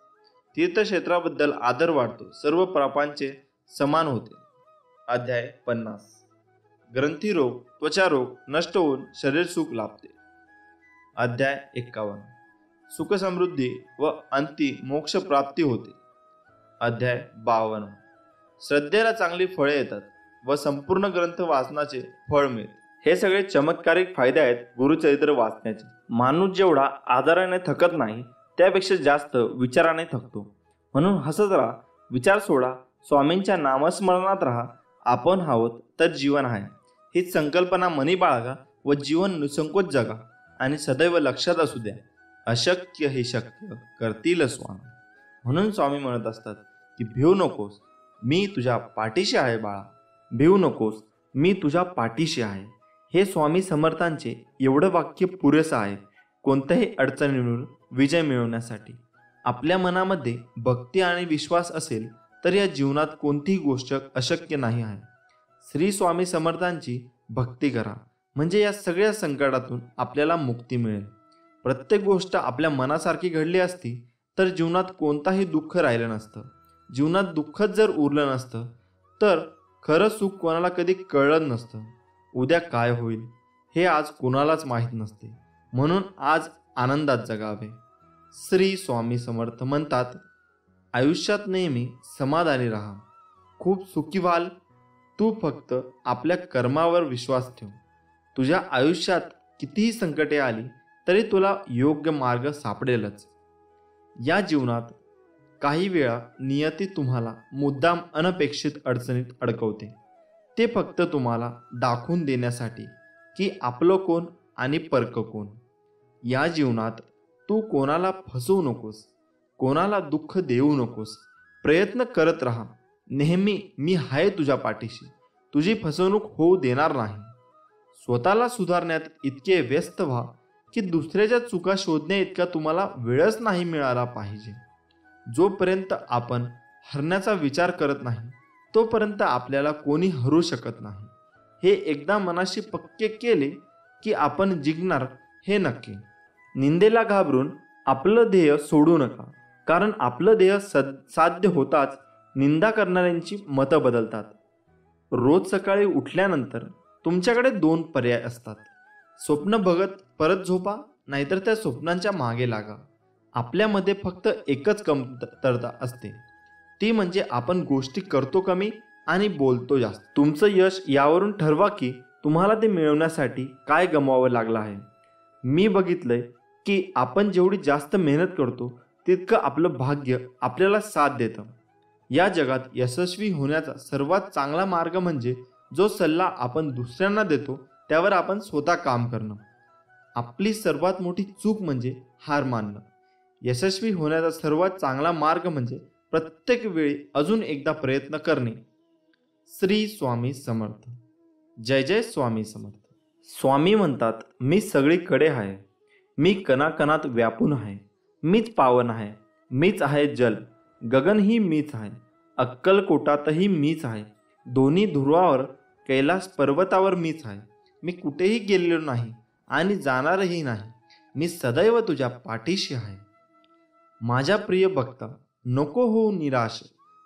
तीर्थक्षेत्राबद्दल आदर वाढतो, सर्व पापांचे समान होते. अध्याय 50. ग्रंथीरोग त्वचारोग नष्ट होऊन शरीर सुख लाभते. अध्याय 51. सुख समृद्धी व अंती मोक्ष प्राप्ती होते. अध्याय 52. श्रद्धेला चांगली फळे येतात व संपूर्ण ग्रंथ वाचनाचे फळ मिळते. हे सगळे चमत्कारिक फायदे आहेत गुरुचरित्र वाचण्याचे. माणूस जेवढा आदराने थकत नाही त्यापेक्षा जास्त विचाराने थकतो. म्हणून हसत राहा, विचार सोडा, स्वामींच्या नामस्मरणात राहा. आपण हवं तर जीवन आहे हीच संकल्पना मनी बाळगा व जीवन निसंकोच जगा आणि सदैव लक्षात असू द्या. अशक्य हे शक्य करतील स्वामी. म्हणून स्वामी म्हणत असतात की भिवू नकोस, मी तुझ्या पाठीशी आहे बाळा, भिवू नकोस, मी तुझ्या पाठीशी आहे. हे स्वामी समर्थांचे एवढं वाक्य पुरेसं आहे कोणत्याही अडचणीवर विजय मिळवण्यासाठी. आपल्या मनामध्ये भक्ती आणि विश्वास असेल तर या जीवनात कोणतीही गोष्ट अशक्य नाही आहे. श्री स्वामी समर्थांची भक्ती करा, म्हणजे या सगळ्या संकटातून आपल्याला मुक्ती मिळेल. प्रत्येक गोष्ट आपल्या मनासारखी घडली असती तर जीवनात कोणताही दुःख राहिलं नसतं. जीवनात दुःखच जर उरलं नसतं तर खरं सुख कोणाला कधी कळलं नसतं. उद्या काय होईल हे आज कोणालाच माहीत नसते. म्हणून आज आनंदात जगावे. श्री स्वामी समर्थ म्हणतात, आयुष्यात नेहमी समाधानी राहा, खूप सुखी व्हाल. तू फक्त आपल्या कर्मावर विश्वास ठेव. तुझ्या आयुष्यात कितीही संकटे आली तरी तुला योग्य मार्ग सापडेलच. या जीवनात काही वेळा नियती तुम्हाला मुद्दाम अनपेक्षित अडचणीत अडकवते. ते फक्त तुम्हाला दाखवून देण्यासाठी की आपलं कोण आणि परक कोण. या जीवनात तू कोणाला फसवू नकोस, कोणाला दुःख देऊ नकोस. प्रयत्न करत राहा. नेहमी मी आहे तुझ्या पाठीशी, तुझी फसवणूक होऊ देणार नाही. स्वतःला सुधारण्यात इतके व्यस्त व्हा की दुसऱ्याच्या चुका शोधण्या इतका तुम्हाला वेळच नाही मिळाला पाहिजे. जोपर्यंत आपण हरण्याचा विचार करत नाही तोपर्यंत आपल्याला कोणी हरू शकत नाही. हे एकदा मनाशी पक्के केले की आपण जिंकणार हे नक्की. निंदेला घाबरून आपलं ध्येय सोडू नका, कारण आपलं ध्येय साध्य होताच निंदा करणाऱ्यांची मतं बदलतात. रोज सकाळी उठल्यानंतर तुमच्याकडे 2 पर्याय असतात. स्वप्न बघत परत झोपा, नाहीतर त्या स्वप्नांच्या मागे लागा. आपल्यामध्ये फक्त एकच कमतरता असते, ती म्हणजे आपण गोष्टी करतो कमी आणि बोलतो जास्त. तुमचं यश यावरून ठरवा की तुम्हाला ते मिळवण्यासाठी काय गमवावं लागलं आहे. मी बघितलंय की आपण जेवढी जास्त मेहनत करतो तितकं आपलं भाग्य आपल्याला साथ देतं. या जगात यशस्वी होण्याचा सर्वात चांगला मार्ग म्हणजे जो सल्ला आपण दुसऱ्यांना देतो त्यावर आपण स्वतः काम करणं. आपली सर्वात मोठी चूक म्हणजे हार मानणं. यशस्वी होण्याचा सर्वात चांगला मार्ग म्हणजे प्रत्येक वेळी अजून एकदा प्रयत्न करणे. श्री स्वामी समर्थ. जय जय स्वामी समर्थ. स्वामी म्हणतात, मी सगळीकडे आहे, मी कणाकणात व्यापून आहे, मीच पावन आहे, मीच आहे जल, गगनही मीच आहे, अक्कलकोटातही मीच आहे, दोन्ही ध्रुवावर कैलास पर्वतावर मीच आहे. मी कुठेही गेलेलो नाही आणि जाणारही नाही. मी सदैव तुझ्या पाठीशी आहे. माझ्या प्रिय भक्ता, नको होऊ निराश,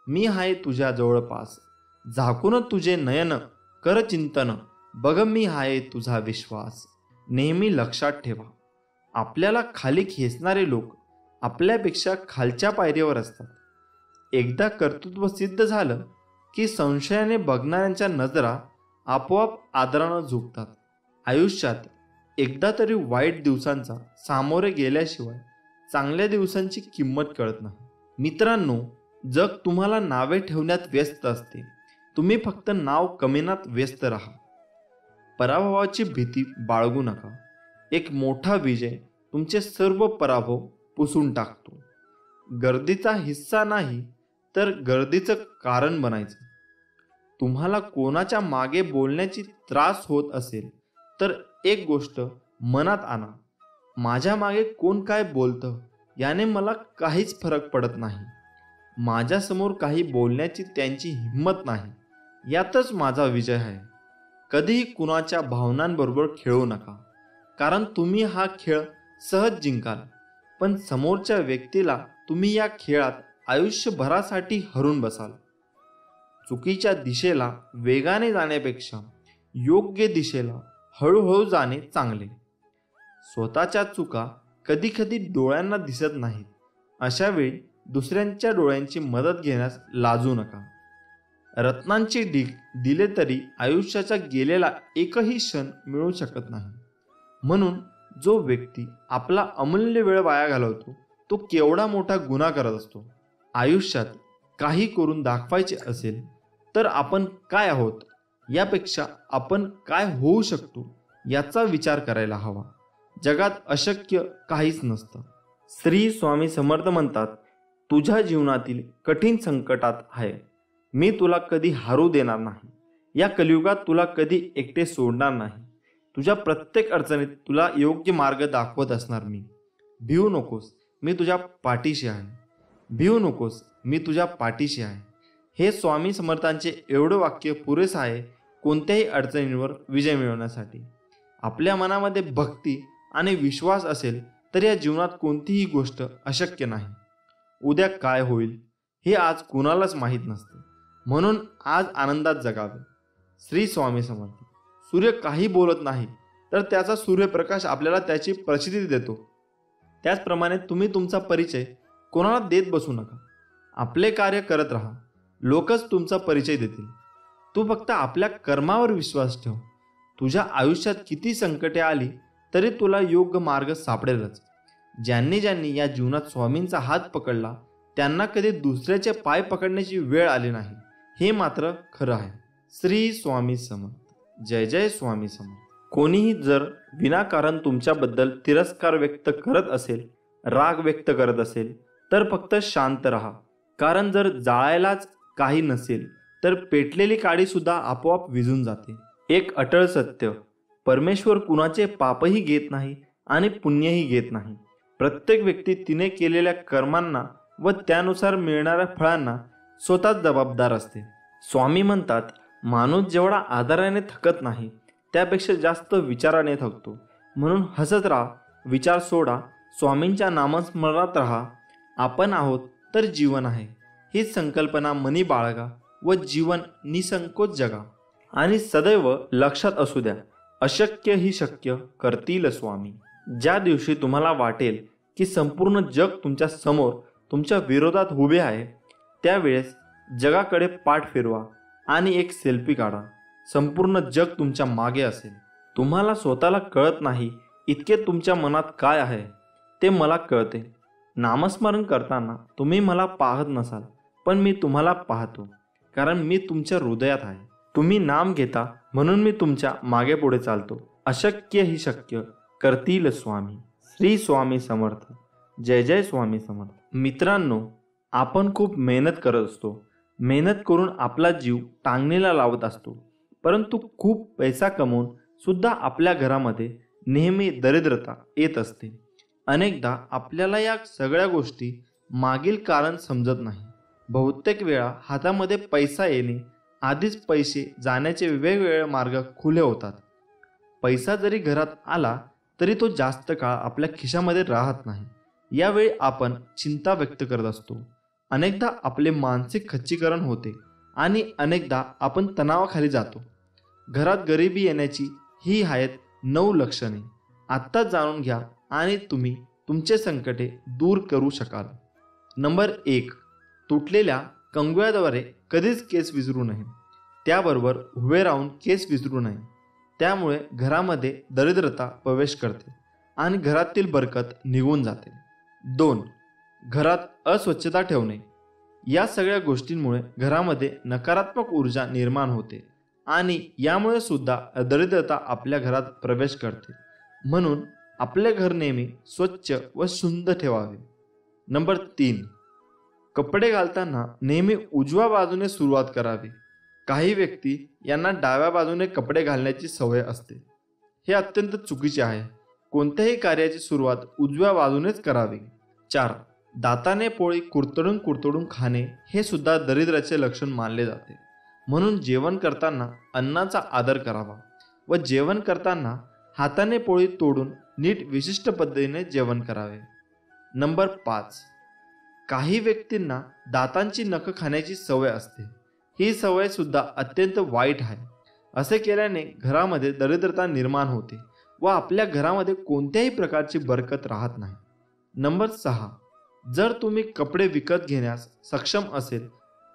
मी आहे तुझ्या जवळपास. झाकून तुझे नयन कर चिंतन, बघ मी आहे तुझा विश्वास. नेहमी लक्षात ठेवा, आपल्याला खाली खेचणारे लोक आपल्यापेक्षा खालच्या पायरीवर असतात. एकदा कर्तृत्व सिद्ध झालं की संशयाने बघणाऱ्यांच्या नजरा आपोआप आदरानं झुकतात. आयुष्यात एकदा तरी वाईट दिवसांचा सामोरे गेल्याशिवाय चांगल्या दिवसांची किंमत कळत नाही. मित्रांनो, जग तुम्हाला नावे ठेवण्यात व्यस्त असते, तुम्ही फक्त नाव कमविण्यात व्यस्त राहा. पराभवाची भीती बाळगू नका. एक मोठा विजय तुमचे सर्व पराभव पुसून टाकतो. गर्दीचा हिस्सा नाही तर गर्दीचं कारण बनायचं. तुम्हाला कोणाच्या मागे बोलण्याची त्रास होत असेल तर एक गोष्ट मनात आणा, माझ्या मागे कोण काय बोलतं याने मला काहीच फरक पडत नाही. माझ्यासमोर काही बोलण्याची त्यांची हिंमत नाही, यातच माझा विजय आहे. कधीही कुणाच्या भावनांबरोबर खेळू नका, कारण तुम्ही हा खेळ सहज जिंकाल, पण समोरच्या व्यक्तीला तुम्ही या खेळात आयुष्यभरासाठी हरून बसाल. चुकीच्या दिशेला वेगाने जाण्यापेक्षा योग्य दिशेला हळूहळू जाणे चांगले. स्वतःच्या चुका कधी कधी डोळ्यांना दिसत नाहीत, अशा वेळी दुसऱ्यांच्या डोळ्यांची मदत घेण्यास लाजू नका. रत्नांची ढीग दिले तरी आयुष्याचा गेलेला एकही क्षण मिळू शकत नाही. म्हणून जो व्यक्ती आपला अमूल्य वेळ वाया घालवतो तो केवढा मोठा गुन्हा करत असतो. आयुष्यात काही करून दाखवायचे असेल तर आपण काय आहोत यापेक्षा आपण काय होऊ शकतो याचा विचार करायला हवा. जगात अशक्य काहीच नसतं. श्री स्वामी समर्थ म्हणतात, तुझ्या जीवनातील कठीण संकटात आहे, मी तुला कधी हारू देणार नाही. या कलियुगात तुला कधी एकटे सोडणार नाही. तुझ्या प्रत्येक अडचणीत तुला योग्य मार्ग दाखवत असणार मी. भिवू नकोस, मी तुझ्या पाठीशी आहे. भिवू नकोस, मी तुझ्या पाठीशी आहे. हे स्वामी समर्थांचे एवढं वाक्य पुरेसं आहे कोणत्याही अडचणींवर विजय मिळवण्यासाठी. आपल्या मनामध्ये भक्ती आणि विश्वास असेल तर या जीवनात कोणतीही गोष्ट अशक्य नाही. उद्या काय होईल हे आज कुणालाच माहीत नसते, म्हणून आज आनंदात जगावे. श्री स्वामी समर्थ. सूर्य काही बोलत नाही तर त्याचा सूर्यप्रकाश आपल्याला त्याची प्रचिती देतो. त्याचप्रमाणे तुम्ही तुमचा परिचय कोणाला देत बसू नका. आपले कार्य करत राहा, लोकच तुमचा परिचय देतील. तू फक्त आपल्या कर्मावर विश्वास ठेव. तुझ्या आयुष्यात किती संकटे आली तरी तुला योग्य मार्ग सापडेलच. ज्यांनी ज्यांनी या जीवनात स्वामींचा हात पकडला त्यांना कधी दुसऱ्याचे पाय पकडण्याची वेळ आली नाही, हे मात्र खरं आहे. श्री स्वामी समर्थ. जय जय स्वामी समर्थ. कोणीही जर विनाकारण तुमच्याबद्दल तिरस्कार व्यक्त करत असेल, राग व्यक्त करत असेल तर फक्त शांत राहा. कारण जर जाळायलाच काही नसेल तर पेटलेली काडी सुद्धा आपोआप विझून जाते. एक अटळ सत्य, परमेश्वर कुणाचे पापही घेत नाही आणि पुण्यही घेत नाही. प्रत्येक व्यक्ती तिने केलेल्या कर्मांना व त्यानुसार मिळणाऱ्या फळांना स्वतःच जबाबदार असते. स्वामी म्हणतात, माणूस जेवढा आदराने थकत नाही त्यापेक्षा जास्त विचाराने थकतो. म्हणून हसत राहा, विचार सोडा, स्वामींच्या नामस्मरणात राहा. आपण आहोत तर जीवन आहे हीच संकल्पना मनी बाळगा व जीवन निसंकोच जगा. आणि सदैव लक्षात असू द्या, अशक्य ही शक्य करतील स्वामी. ज्या दिवशी तुम्हाला वाटेल की संपूर्ण जग तुमच्या समोर तुमच्या विरोधात उभे आहे, त्यावेळेस जगाकडे पाठ फिरवा आणि एक सेल्फी काढा. संपूर्ण जग तुमच्या मागे असेल. तुम्हाला स्वतःला कळत नाही इतके तुमच्या मनात काय आहे ते मला कळते. नामस्मरण करताना तुम्ही मला पाहत नसाल, पण मी तुम्हाला पाहतो, कारण मी तुमच्या हृदयात आहे. तुम्ही नाम घेता म्हणून मी तुमच्या मागे पुढे चालतो. अशक्य ही शक्य करतील स्वामी. श्री स्वामी समर्थ. जय जय स्वामी समर्थ. मित्रांनो, आपण खूप मेहनत करत असतो. मेहनत करून आपला जीव टांगणीला लावत असतो, परंतु खूप पैसा कमवून सुद्धा आपल्या घरामध्ये नेहमी दरिद्रता येत असते. अनेकदा आपल्याला या सगळ्या गोष्टी मागील कारण समजत नाही. बहुतेक वेळा हातामध्ये पैसा येणे आधीच पैसे जाण्याचे वेगवेगळे मार्ग खुले होतात. पैसा जरी घरात आला तरी तो जास्त काळ आपल्या खिशामध्ये राहत नाही. यावेळी आपण चिंता व्यक्त करत असतो. अनेकदा आपले मानसिक खच्चीकरण होते आणि अनेकदा आपण तणावाखाली जातो. घरात गरिबी येण्याची ही आहेत 9 लक्षणे. आत्ताच जाणून घ्या आणि तुम्ही तुमचे संकटे दूर करू शकाल. नंबर 1, तुटलेल्या कंगव्याद्वारे कधीच केस विसरू नये. त्याबरोबर उभे राहून केस विसरू नये. त्यामुळे घरामध्ये दरिद्रता प्रवेश करते आणि घरातील बरकत निघून जाते. 2, घरात अस्वच्छता ठेवणे. या सगळ्या गोष्टींमुळे घरामध्ये नकारात्मक ऊर्जा निर्माण होते आणि यामुळे सुद्धा दरिद्रता आपल्या घरात प्रवेश करते. म्हणून आपले घर नेहमी स्वच्छ व सुंदर ठेवावे. नंबर 3, कपडे घालताना नेहमी उजव्या बाजूने सुरुवात करावी. काही व्यक्ती यांना डाव्या बाजूने कपडे घालण्याची सवय असते. हे अत्यंत चुकीचे आहे. कोणत्याही कार्याची सुरुवात उजव्या बाजूनेच करावी. 4, दाताने पोळी कुरतडून कुरतडून खाणे हे सुद्धा दरिद्राचे लक्षण मानले जाते. म्हणून जेवण करताना अन्नाचा आदर करावा व जेवण करताना हाताने पोळी तोडून नीट विशिष्ट पद्धतीने जेवण करावे. नंबर 5, काही व्यक्तींना दातांची नखं खाण्याची सवय असते. ही सवय सुद्धा अत्यंत वाईट आहे. असे केल्याने घरामध्ये दरिद्रता निर्माण होते व आपल्या घरामध्ये कोणत्याही प्रकारची बरकत राहत नाही. नंबर 6, जर तुम्ही कपडे विकत घेण्यास सक्षम असेल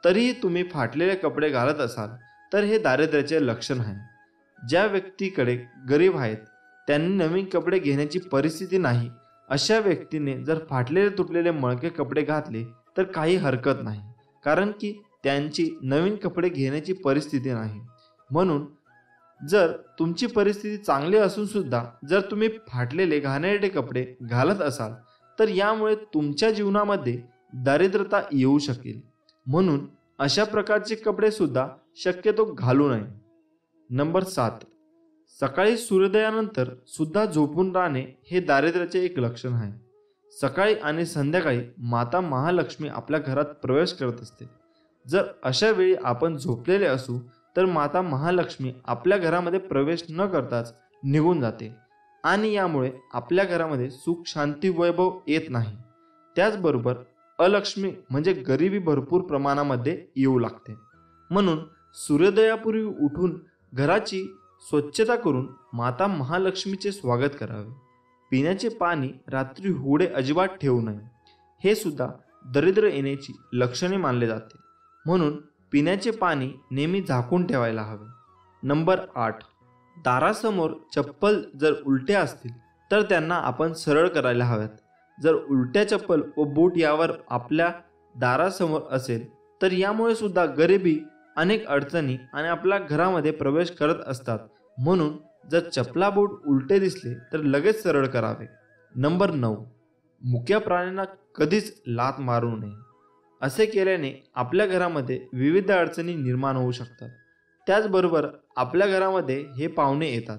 तरीही तुम्ही फाटलेले कपडे घालत असाल तर हे दारिद्र्याचे लक्षण आहे. ज्या व्यक्तीकडे गरीब आहेत त्यांनी नवीन कपडे घेण्याची परिस्थिती नाही, अशा व्यक्तीने जर फाटलेले तुटलेले मळके कपडे घातले तर काही हरकत नाही, कारण की त्यांची नवीन कपडे घेण्याची परिस्थिती नाही. म्हणून जर तुमची परिस्थिती चांगली असून सुद्धा जर तुम्ही फाटलेले घाणेरडे कपडे घालत असाल तर यामुळे तुमच्या जीवनामध्ये दारिद्र्यता येऊ शकेल. म्हणून अशा प्रकारचे कपडे सुद्धा शक्यतो घालू नये. नंबर 7, सकाळी सूर्योदयानंतर सुद्धा झोपून राहणे हे दारिद्र्याचे एक लक्षण आहे. सकाळी आणि संध्याकाळी माता महालक्ष्मी आपल्या घरात प्रवेश करत असते. जर अशा वेळी आपण झोपलेले असू तर माता महालक्ष्मी आपल्या घरामध्ये प्रवेश न करताच निघून जाते आणि यामुळे आपल्या घरामध्ये सुख शांती वैभव येत नाही. त्याचबरोबर अलक्ष्मी म्हणजे गरिबी भरपूर प्रमाणामध्ये येऊ लागते. म्हणून सूर्योदयापूर्वी उठून घराची स्वच्छता करून माता महालक्ष्मीचे स्वागत करावे. पिण्याचे पाणी रात्री होडे अजिबात ठेवू नये. हे सुद्धा दरिद्र येण्याची लक्षणे मानले जाते. म्हणून पिण्याचे पाणी नेहमी झाकून ठेवायला हवे. नंबर 8, दारासमोर चप्पल जर उलट्या असतील तर त्यांना आपण सरळ करायला हव्यात. जर उलट्या चप्पल व बूट यावर आपल्या दारासमोर असेल तर यामुळे सुद्धा गरिबी अनेक अडचणी आणि आपल्या घरामध्ये प्रवेश करत असतात. म्हणून जर चपला बूट उलटे दिसले तर लगेच सरळ करावे. नंबर 9, मुक्या प्राण्यांना कधीच लाथ मारू नये. असे केल्याने आपल्या घरामध्ये विविध अडचणी निर्माण होऊ शकतात. त्याचबरोबर आपल्या घरामध्ये हे पाहुणे येतात,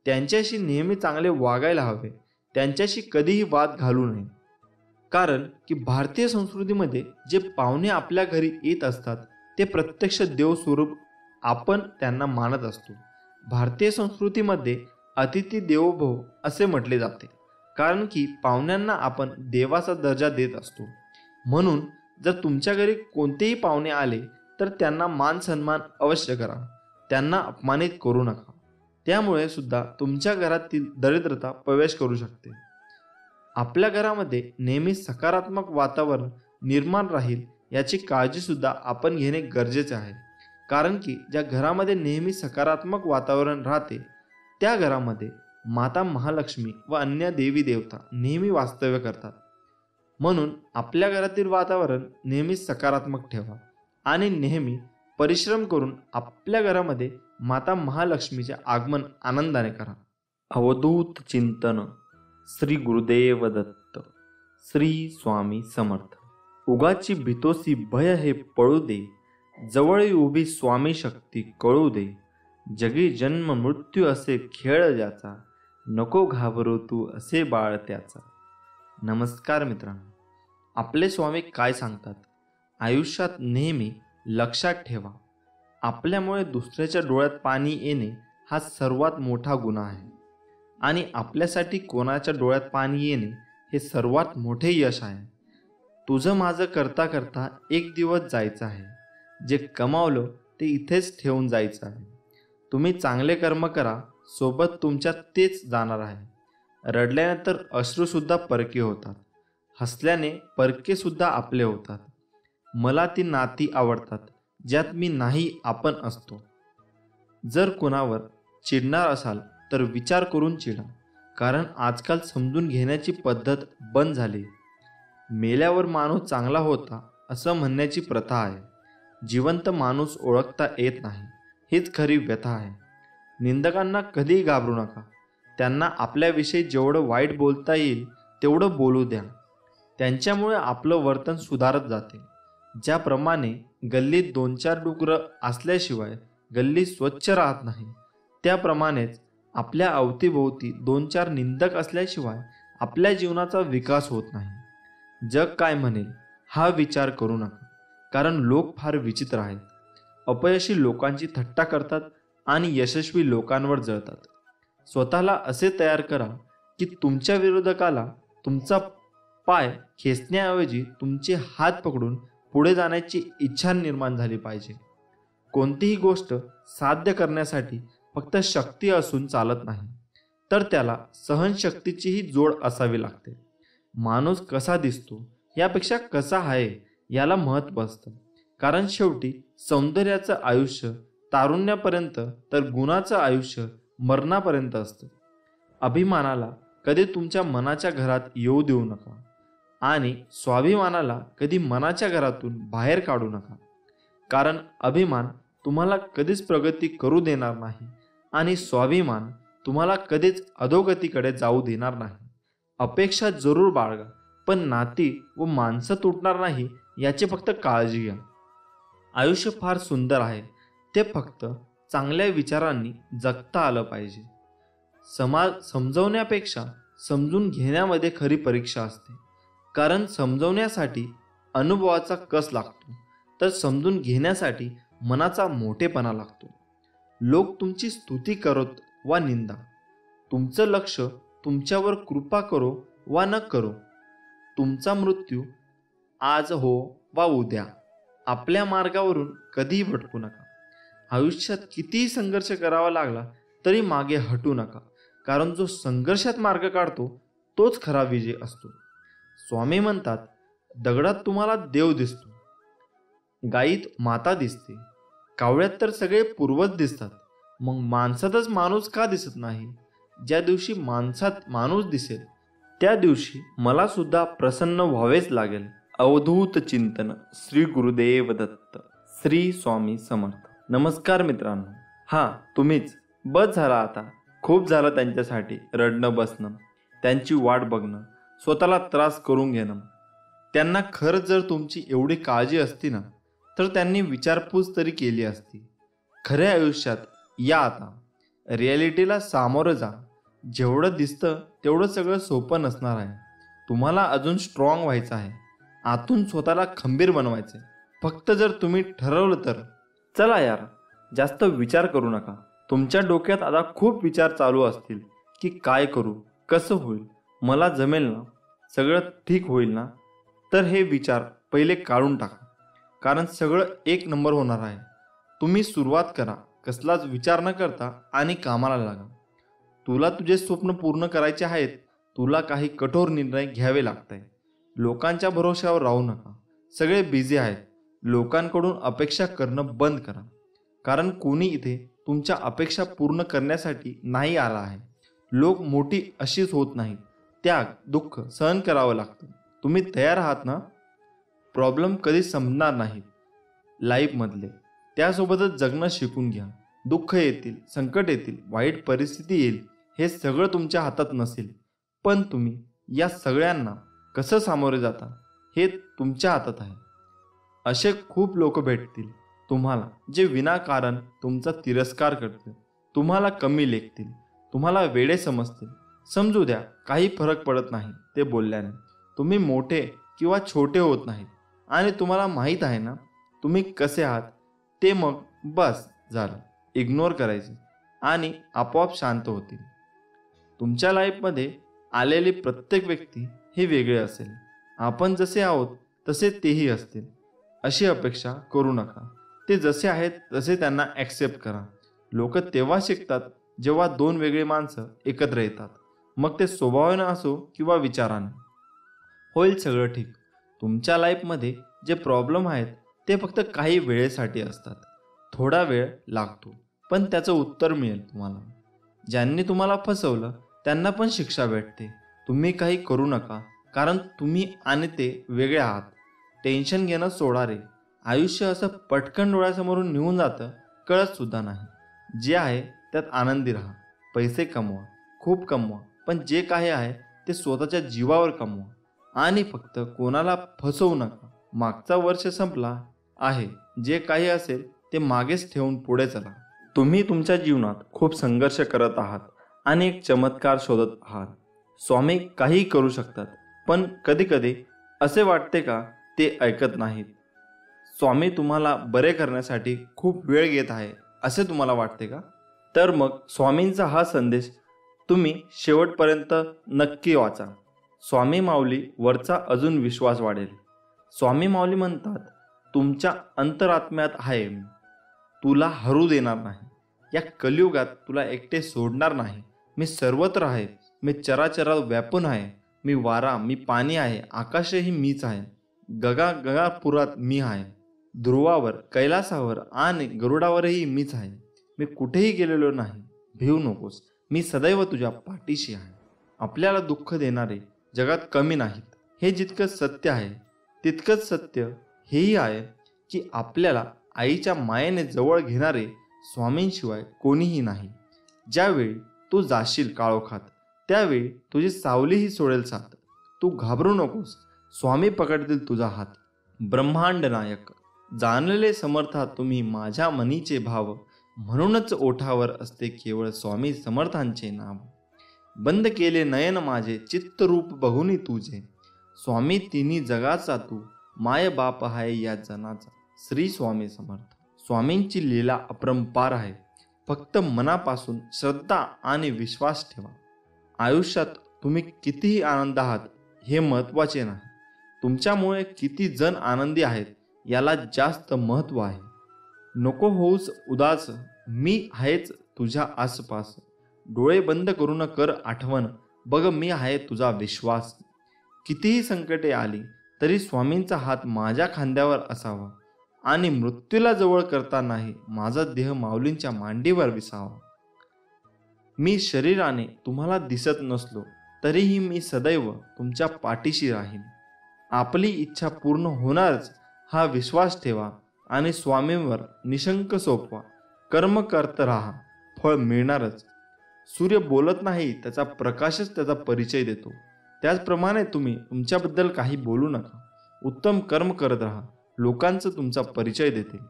त्यांच्याशी नेहमी चांगले वागायला हवे. त्यांच्याशी कधीही वाद घालू नये. कारण की भारतीय संस्कृतीमध्ये जे पाहुणे आपल्या घरी येत असतात ते प्रत्यक्ष देवस्वरूप आपण त्यांना मानत असतो. भारतीय संस्कृतीमध्ये अतिथी देवो भव असे म्हटले जाते. कारण की पाहुण्यांना आपण देवाचा दर्जा देत असतो. म्हणून जर तुमच्या घरी कोणतेही पाहुणे आले तर त्यांना मान सन्मान अवश्य करा. त्यांना अपमानित करू नका. त्यामुळे सुद्धा तुमच्या घरातील दरिद्रता प्रवेश करू शकते. आपल्या घरामध्ये नेहमी सकारात्मक वातावरण निर्माण राहील याची काळजी सुद्धा आपण घेणे गरजेचे आहे. कारण की ज्या घरामध्ये नेहमी सकारात्मक वातावरण राहते त्या घरामध्ये माता महालक्ष्मी व अन्य देवी देवता नेहमी वास्तव्य करतात. म्हणून आपल्या घरातील वातावरण नेहमी सकारात्मक ठेवा आणि नेहमी परिश्रम करून आपल्या घरामध्ये माता महालक्ष्मीचे आगमन आनंदाने करा. अवधूत चिंतन. श्री गुरुदेव दत्त. श्री स्वामी समर्थ. उगाची भीतोसी भय हे पळू दे, जवळ उभी स्वामी शक्ती कळू दे. जगी जन्म मृत्यू असे खेळ ज्याचा, नको घाबरू तू असे बाळ त्याचा. नमस्कार मित्रांनो, आपले स्वामी काय सांगतात? आयुष्यात नेहमी लक्षात ठेवा, आपल्यामुळे दुसऱ्याच्या डोळ्यात पाणी येणे हा सर्वात मोठा गुन्हा आहे आणि आपल्यासाठी कोणाच्या डोळ्यात पाणी येणे हे सर्वात मोठे यश आहे. तुझं माझं करता करता एक दिवस जायचं आहे. जे कमावलं ते इथेच ठेवून जायचं आहे. तुम्ही चांगले कर्म करा, सोबत तुमच्यात तेच जाणार आहे. रडल्यानंतर अश्रूसुद्धा परके होतात. हसल्याने परके सुद्धा आपले होतात. मला ती नाती आवडतात ज्यात मी नाही आपण असतो. जर कोणावर चिडणार असाल तर विचार करून चिडा. कारण आजकाल समजून घेण्याची पद्धत बंद झाली. मेल्यावर माणूस चांगला होता असं म्हणण्याची प्रथा आहे. जिवंत माणूस ओळखता येत नाही, हीच खरी व्यथा आहे. निंदकांना कधीही घाबरू नका. त्यांना आपल्याविषयी जेवढं वाईट बोलता येईल तेवढं बोलू द्या. त्यांच्यामुळे आपलं वर्तन सुधारत जाते. ज्याप्रमाणे गल्लीत 2-4 डुकरं असल्याशिवाय गल्ली स्वच्छ राहत नाही, त्याप्रमाणेच आपल्या अवतीभोवती 2-4 निंदक असल्याशिवाय आपल्या जीवनाचा विकास होत नाही. जग काय म्हणेल हा विचार करू नका. कारण लोक फार विचित्र आहेत. अपयशी लोकांची थट्टा करतात आणि यशस्वी लोकांवर जळतात. स्वतःला असे तयार करा की तुमच्या विरोधकाला तुमचा पाय खेचण्याऐवजी तुमचे हात पकडून पुढे जाण्याची इच्छा निर्माण झाली पाहिजे. कोणतीही गोष्ट साध्य करण्यासाठी फक्त शक्ती असून चालत नाही, तर त्याला सहनशक्तीचीही जोड असावी लागते. माणूस कसा दिसतो यापेक्षा कसा आहे याला महत्त्व असतं. कारण शेवटी सौंदर्याचं आयुष्य तारुण्यापर्यंत तर गुणाचं आयुष्य मरणापर्यंत असतं. अभिमानाला कधी तुमच्या मनाच्या घरात येऊ देऊ नका आणि स्वाभिमानाला कधी मनाच्या घरातून बाहेर काढू नका. कारण अभिमान तुम्हाला कधीच प्रगती करू देणार नाही आणि स्वाभिमान तुम्हाला कधीच अधोगतीकडे जाऊ देणार नाही. अपेक्षा जरूर बाळगा, पण नाती व माणसं तुटणार नाही याची फक्त काळजी घ्या. आयुष्य फार सुंदर आहे, ते फक्त चांगल्या विचारांनी जगता आलं पाहिजे. समाज समजवण्यापेक्षा समजून घेण्यामध्ये खरी परीक्षा असते. कारण समजवण्यासाठी अनुभवाचा कस लागतो, तर समजून घेण्यासाठी मनाचा मोठेपणा लागतो. लोक तुमची स्तुती करोत वा निंदा, तुमचं लक्ष तुमच्यावर कृपा करो वा न करो, तुमचा मृत्यू आज हो वा उद्या, आपल्या मार्गावरून कधीही भटकू नका. आयुष्यात कितीही संघर्ष करावा लागला तरी मागे हटू नका, कारण जो संघर्षात मार्ग काढतो तोच खरा विजय असतो. स्वामी म्हणतात, दगडात तुम्हाला देव दिसतो, गायीत माता दिसते, कावळ्यात तर सगळे पूर्वज दिसतात, मग माणसातच माणूस का दिसत नाही? ज्या दिवशी माणसात माणूस दिसेल त्या दिवशी मला सुद्धा प्रसन्न व्हावेच लागेल. अवधूत चिंतन. श्री गुरुदेव दत्त. श्री स्वामी समर्थ. नमस्कार मित्रांनो. हा तुम्हीच. बस झाला आता. खूप झालं त्यांच्यासाठी रडणं बसणं, त्यांची वाट बघणं, स्वतःला त्रास करून घेणं. त्यांना खरंच जर तुमची एवढी काळजी असती ना, तर त्यांनी विचारपूस तरी केली असती. खऱ्या आयुष्यात या आता. रिॲलिटीला सामोरं जा. जेवढं दिसतं तेवढं सगळं सोपं नसणार आहे. तुम्हाला अजून स्ट्रॉंग व्हायचं आहे, आतून स्वतःला खंबीर बनवायचं आहे. फक्त जर तुम्ही ठरवलं तर. चला यार, जास्त विचार करू नका. तुमच्या डोक्यात आता खूप विचार चालू असतील की काय करू, कसं होईल, मला जमेल ना, सगळं ठीक होईल ना. तर हे विचार पहिले काढून टाका, कारण सगळं एक नंबर होणार आहे. तुम्ही सुरुवात करा, कसलाच विचार न करता, आणि कामाला लागा. तुला तुझे स्वप्न पूर्ण करायचे आहेत. तुला काही कठोर निर्णय घ्यावे लागत आहे. लोकांच्या भरोश्यावर राहू नका. सगळे बिझी आहेत. लोकांकडून अपेक्षा करणं बंद करा, कारण कोणी इथे तुमच्या अपेक्षा पूर्ण करण्यासाठी नाही आला आहे. लोक मोठी अशीच होत नाहीत. त्याग, दुःख सहन करावं लागतं. तुम्ही तयार आहात ना? प्रॉब्लेम कधी संपणार नाहीत लाईफमधले. त्यासोबतच जगणं शिकून घ्या. दुःख येतील, संकट येतील, वाईट परिस्थिती येईल, हे सगळं तुमच्या हातात नसेल. पण तुम्ही या सगळ्यांना कसं सामोरे जाता हे तुमच्या हातात आहे. असे खूप लोक भेटतील तुम्हाला, जे विनाकारण तुमचा तिरस्कार करतील, तुम्हाला कमी लेखतील, तुम्हाला वेडे समजतील. समजू द्या, काही फरक पडत नाही ते बोलल्याने. तुम्ही मोठे किंवा छोटे होत नाहीत, आणि तुम्हाला माहीत आहे ना तुम्ही कसे आहात ते. मग बस झालं. इग्नोर करायचे आणि आपोआप शांत होतील. तुमच्या लाईफमध्ये आलेली प्रत्येक व्यक्ती हे वेगळे असेल. आपण जसे आहोत तसे तेही असतील अशी अपेक्षा करू नका. ते जसे आहेत तसे त्यांना ॲक्सेप्ट करा. लोक तेव्हा शिकतात जेव्हा दोन वेगळी माणसं एकत्र येतात. मग ते स्वभावानं असो किंवा विचारानं. होईल सगळं ठीक. तुमच्या लाईफमध्ये जे प्रॉब्लेम आहेत ते फक्त काही वेळेसाठी असतात. थोडा वेळ लागतो, पण त्याचं उत्तर मिळेल तुम्हाला. ज्यांनी तुम्हाला फसवलं त्यांना पण शिक्षा भेटते. तुम्ही काही करू नका, कारण तुम्ही आणि ते वेगळे आहात. टेन्शन घेणं सोडा रे. आयुष्य असं पटकन डोळ्यासमोरून निघून जातं, कळत सुद्धा नाही. जे आहे त्यात आनंदी राहा. पैसे कमवा, खूप कमवा, पण जे काही आहे ते स्वतःच्या जीवावर कमवा. आणि फक्त कोणाला फसवू नका. मागचा वर्ष संपला आहे, जे काही असेल ते मागेच ठेवून पुढे चला. तुम्ही तुमच्या जीवनात खूप संघर्ष करत आहात आणि एक चमत्कार शोधत आहात. स्वामी काही करू शकतात, पण कधी कधी असे वाटते का ते ऐकत नाहीत. स्वामी तुम्हाला बरे करण्यासाठी खूप वेळ घेत आहे असे तुम्हाला वाटते का? तर मग स्वामींचा हा संदेश तुम्ही शेवटपर्यंत नक्की वाचा. स्वामी माऊली वरचा अजून विश्वास वाढेल. स्वामी माऊली म्हणतात, तुमच्या अंतरात्म्यात आहे मी, तुला हरू देणार नाही. या कलियुगात तुला एकटे सोडणार नाही. मी सर्वत्र आहे. मी चराचरात व्यापून आहे. मी वारा, मी पाणी आहे. आकाशही मीच आहे. गगापुरात मी आहे. ध्रुवावर, कैलासावर आणि गरुडावरही मीच आहे. मी कुठेही गेलेलो नाही. भिवू नकोस, मी सदैव तुझ्या पाठीशी आहे. आपल्याला दुःख देणारे जगात कमी नाहीत, हे जितकं सत्य आहे तितकंच सत्य हेही आहे की आपल्याला आईच्या मायेने जवळ घेणारे स्वामींशिवाय कोणीही नाही. ज्यावेळी तू जाशील काळोखात त्यावेळी तुझी सावलीही सोडेल साथ. तू घाबरू नकोस, स्वामी पकडतील तुझा हात. ब्रह्मांड नायक जाणले समर्था तुम्ही माझ्या मनीचे भाव, म्हणूनच ओठावर असते केवळ स्वामी समर्थांचे नाव. बंद केले नयन माझे चित्तरूप बघुनी तुझे, स्वामी तिन्ही जगाचा तू माय बाप आहे या जनाचा. श्री स्वामी समर्थ. स्वामींची लीला अपरंपार आहे. फक्त मनापासून श्रद्धा आणि विश्वास ठेवा. आयुष्यात तुम्ही कितीही आनंद आहात हे महत्त्वाचे नाही, तुमच्यामुळे किती जण आनंदी आहेत याला जास्त महत्त्व आहे. नको होऊस उदास, मी आहेच तुझ्या आसपास. डोळे बंद करून कर आठवण, बघ मी आहे तुझा विश्वास. कितीही संकटे आली तरी स्वामींचा हात माझ्या खांद्यावर असावा, आणि मृत्यूला जवळ करता नाही माझा देह माऊलींच्या मांडीवर विसावा. मी शरीराने तुम्हाला दिसत नसलो तरीही मी सदैव तुमच्या पाठीशी राहीन. आपली इच्छा पूर्ण होणारच हा विश्वास ठेवा आणि स्वामींवर निशंक सोपवा. कर्म करत राहा, फळ मिळणारच. सूर्य बोलत नाही, त्याचा प्रकाशच त्याचा परिचय देतो. त्याचप्रमाणे तुम्ही तुमच्याबद्दल काही बोलू नका. उत्तम कर्म करत राहा, लोकांचं तुमचा परिचय देतील.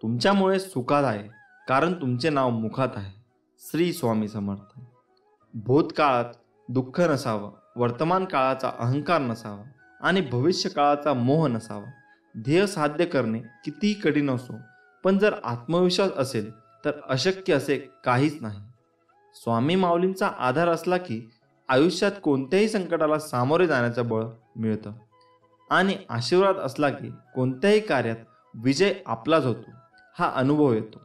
तुमच्यामुळे सुखात आहे, कारण तुमचे नाव मुखात आहे. श्री स्वामी समर्थ. भूतकाळात दुःख नसावं, वर्तमान काळाचा अहंकार नसावा आणि भविष्य काळाचा मोह नसावा. ध्येय साध्य करणे कितीही कठीण असो, पण जर आत्मविश्वास असेल तर अशक्य असे काहीच नाही. स्वामी माऊलींचा आधार असला की आयुष्यात कोणत्याही संकटाला सामोरे जाण्याचं बळ मिळतं, आणि आशीर्वाद असला की कोणत्याही कार्यात विजय आपलाच होतो हा अनुभव येतो.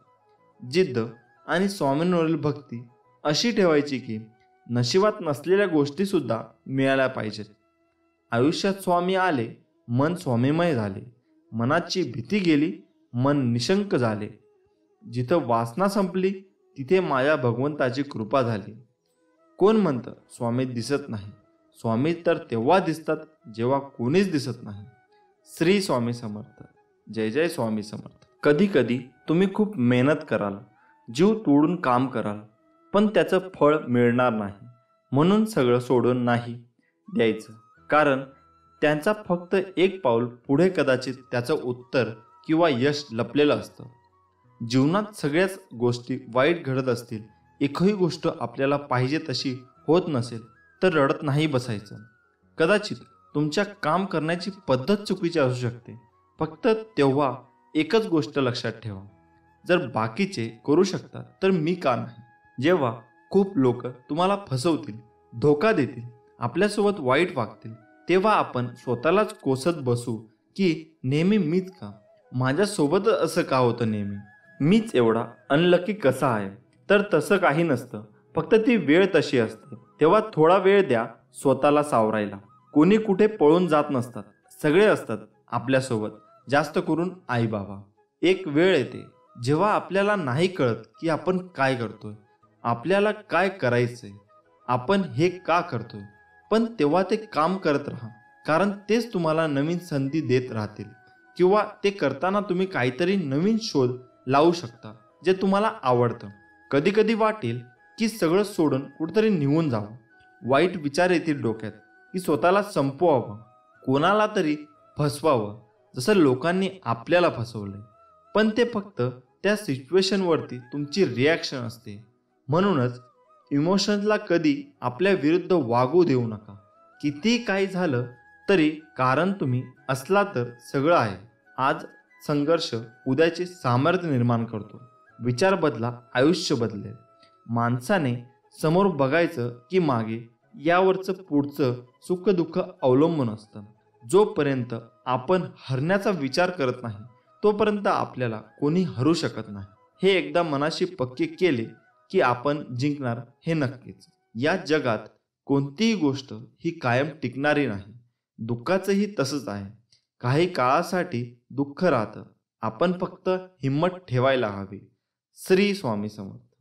जिद्द आणि स्वामींवरील भक्ती अशी ठेवायची की नशिबात नसलेल्या गोष्टीसुद्धा मिळाल्या पाहिजेत. आयुष्यात स्वामी आले, मन स्वामीमय झाले. मनाची भीती गेली, मन निशंक झाले. जिथं वासना संपली तिथे माझ्या भगवंताची कृपा झाली. कोण म्हणतं स्वामी दिसत नाही? स्वामी तर तेव्हा दिसतात जेव्हा कोणीच दिसत नाही. श्री स्वामी समर्थ. जय जय स्वामी समर्थ. कधी कधी तुम्ही खूप मेहनत कराल, जीव तोडून काम कराल, पण त्याचं फळ मिळणार नाही. म्हणून सगळं सोडून नाही द्यायचं, कारण त्यांचा फक्त एक पाऊल पुढे कदाचित त्याचं उत्तर किंवा यश लपलेलं असतं. जीवनात सगळ्याच गोष्टी वाईट घडत असतील, एकही गोष्ट आपल्याला पाहिजे तशी होत नसेल तर रडत नाही बसायचं. कदाचित तुमच्या काम करण्याची पद्धत चुकीची असू शकते, फक्त तेव्हा एकच गोष्ट लक्षात ठेवा, जर बाकीचे करू शकतात तर मी का नाही. जेव्हा खूप लोक तुम्हाला फसवतील, धोका देतील, आपल्यासोबत वाईट वागतील, तेव्हा आपण स्वतःलाच कोसत बसू की नेहमी मीच का, माझ्यासोबत असं का होतं नेहमी, मीच एवढा अनलकी कसा आहे. तर तसं काही नसतं, फक्त ती वेळ तशी असते. तेव्हा थोडा वेळ द्या स्वतःला सावरायला. कोणी कुठे पळून जात नसतात, सगळे असतात आपल्यासोबत, जास्त करून आई बाबा. एक वेळ येते जेव्हा आपल्याला नाही कळत की आपण काय करतोय, आपल्याला काय करायचंय, आपण हे का करतोय, पण तेव्हा ते काम करत राहा, कारण तेच तुम्हाला नवीन संधी देत राहतील. किंवा ते करताना तुम्ही काहीतरी नवीन शोध लावू शकता जे तुम्हाला आवडतं. कधी कधी वाटेल की सगळं सोडून कुठेतरी निघून जावं. वाईट विचार येतील डोक्यात की स्वतःला संपवावं, कोणाला तरी फसवावं, जसं लोकांनी आपल्याला फसवलंय. पण ते फक्त त्या सिच्युएशनवरती तुमची रिॲक्शन असते. म्हणूनच इमोशन्सला कधी आपल्या विरुद्ध वागू देऊ नका. किती काही झालं तरी कारण तुम्ही असला तर सगळं आहे. आज संघर्ष उद्याचे सामर्थ्य निर्माण करतो. विचार बदला, आयुष्य बदलेल. माणसाने समोर बघायचं की मागे, यावरचं पुढचं सुख दुःख अवलंबून असतं. जोपर्यंत आपण हरण्याचा विचार करत नाही तोपर्यंत आपल्याला कोणी हरू शकत नाही. हे एकदा मनाशी पक्के केले की आपण जिंकणार हे नक्कीच. या जगात कोणतीही गोष्ट ही कायम टिकणारी नाही. दुःखाचंही तसंच आहे. काही काळासाठी दुःख राहतं, आपण फक्त हिंमत ठेवायला हवी. श्री स्वामी समर्थ.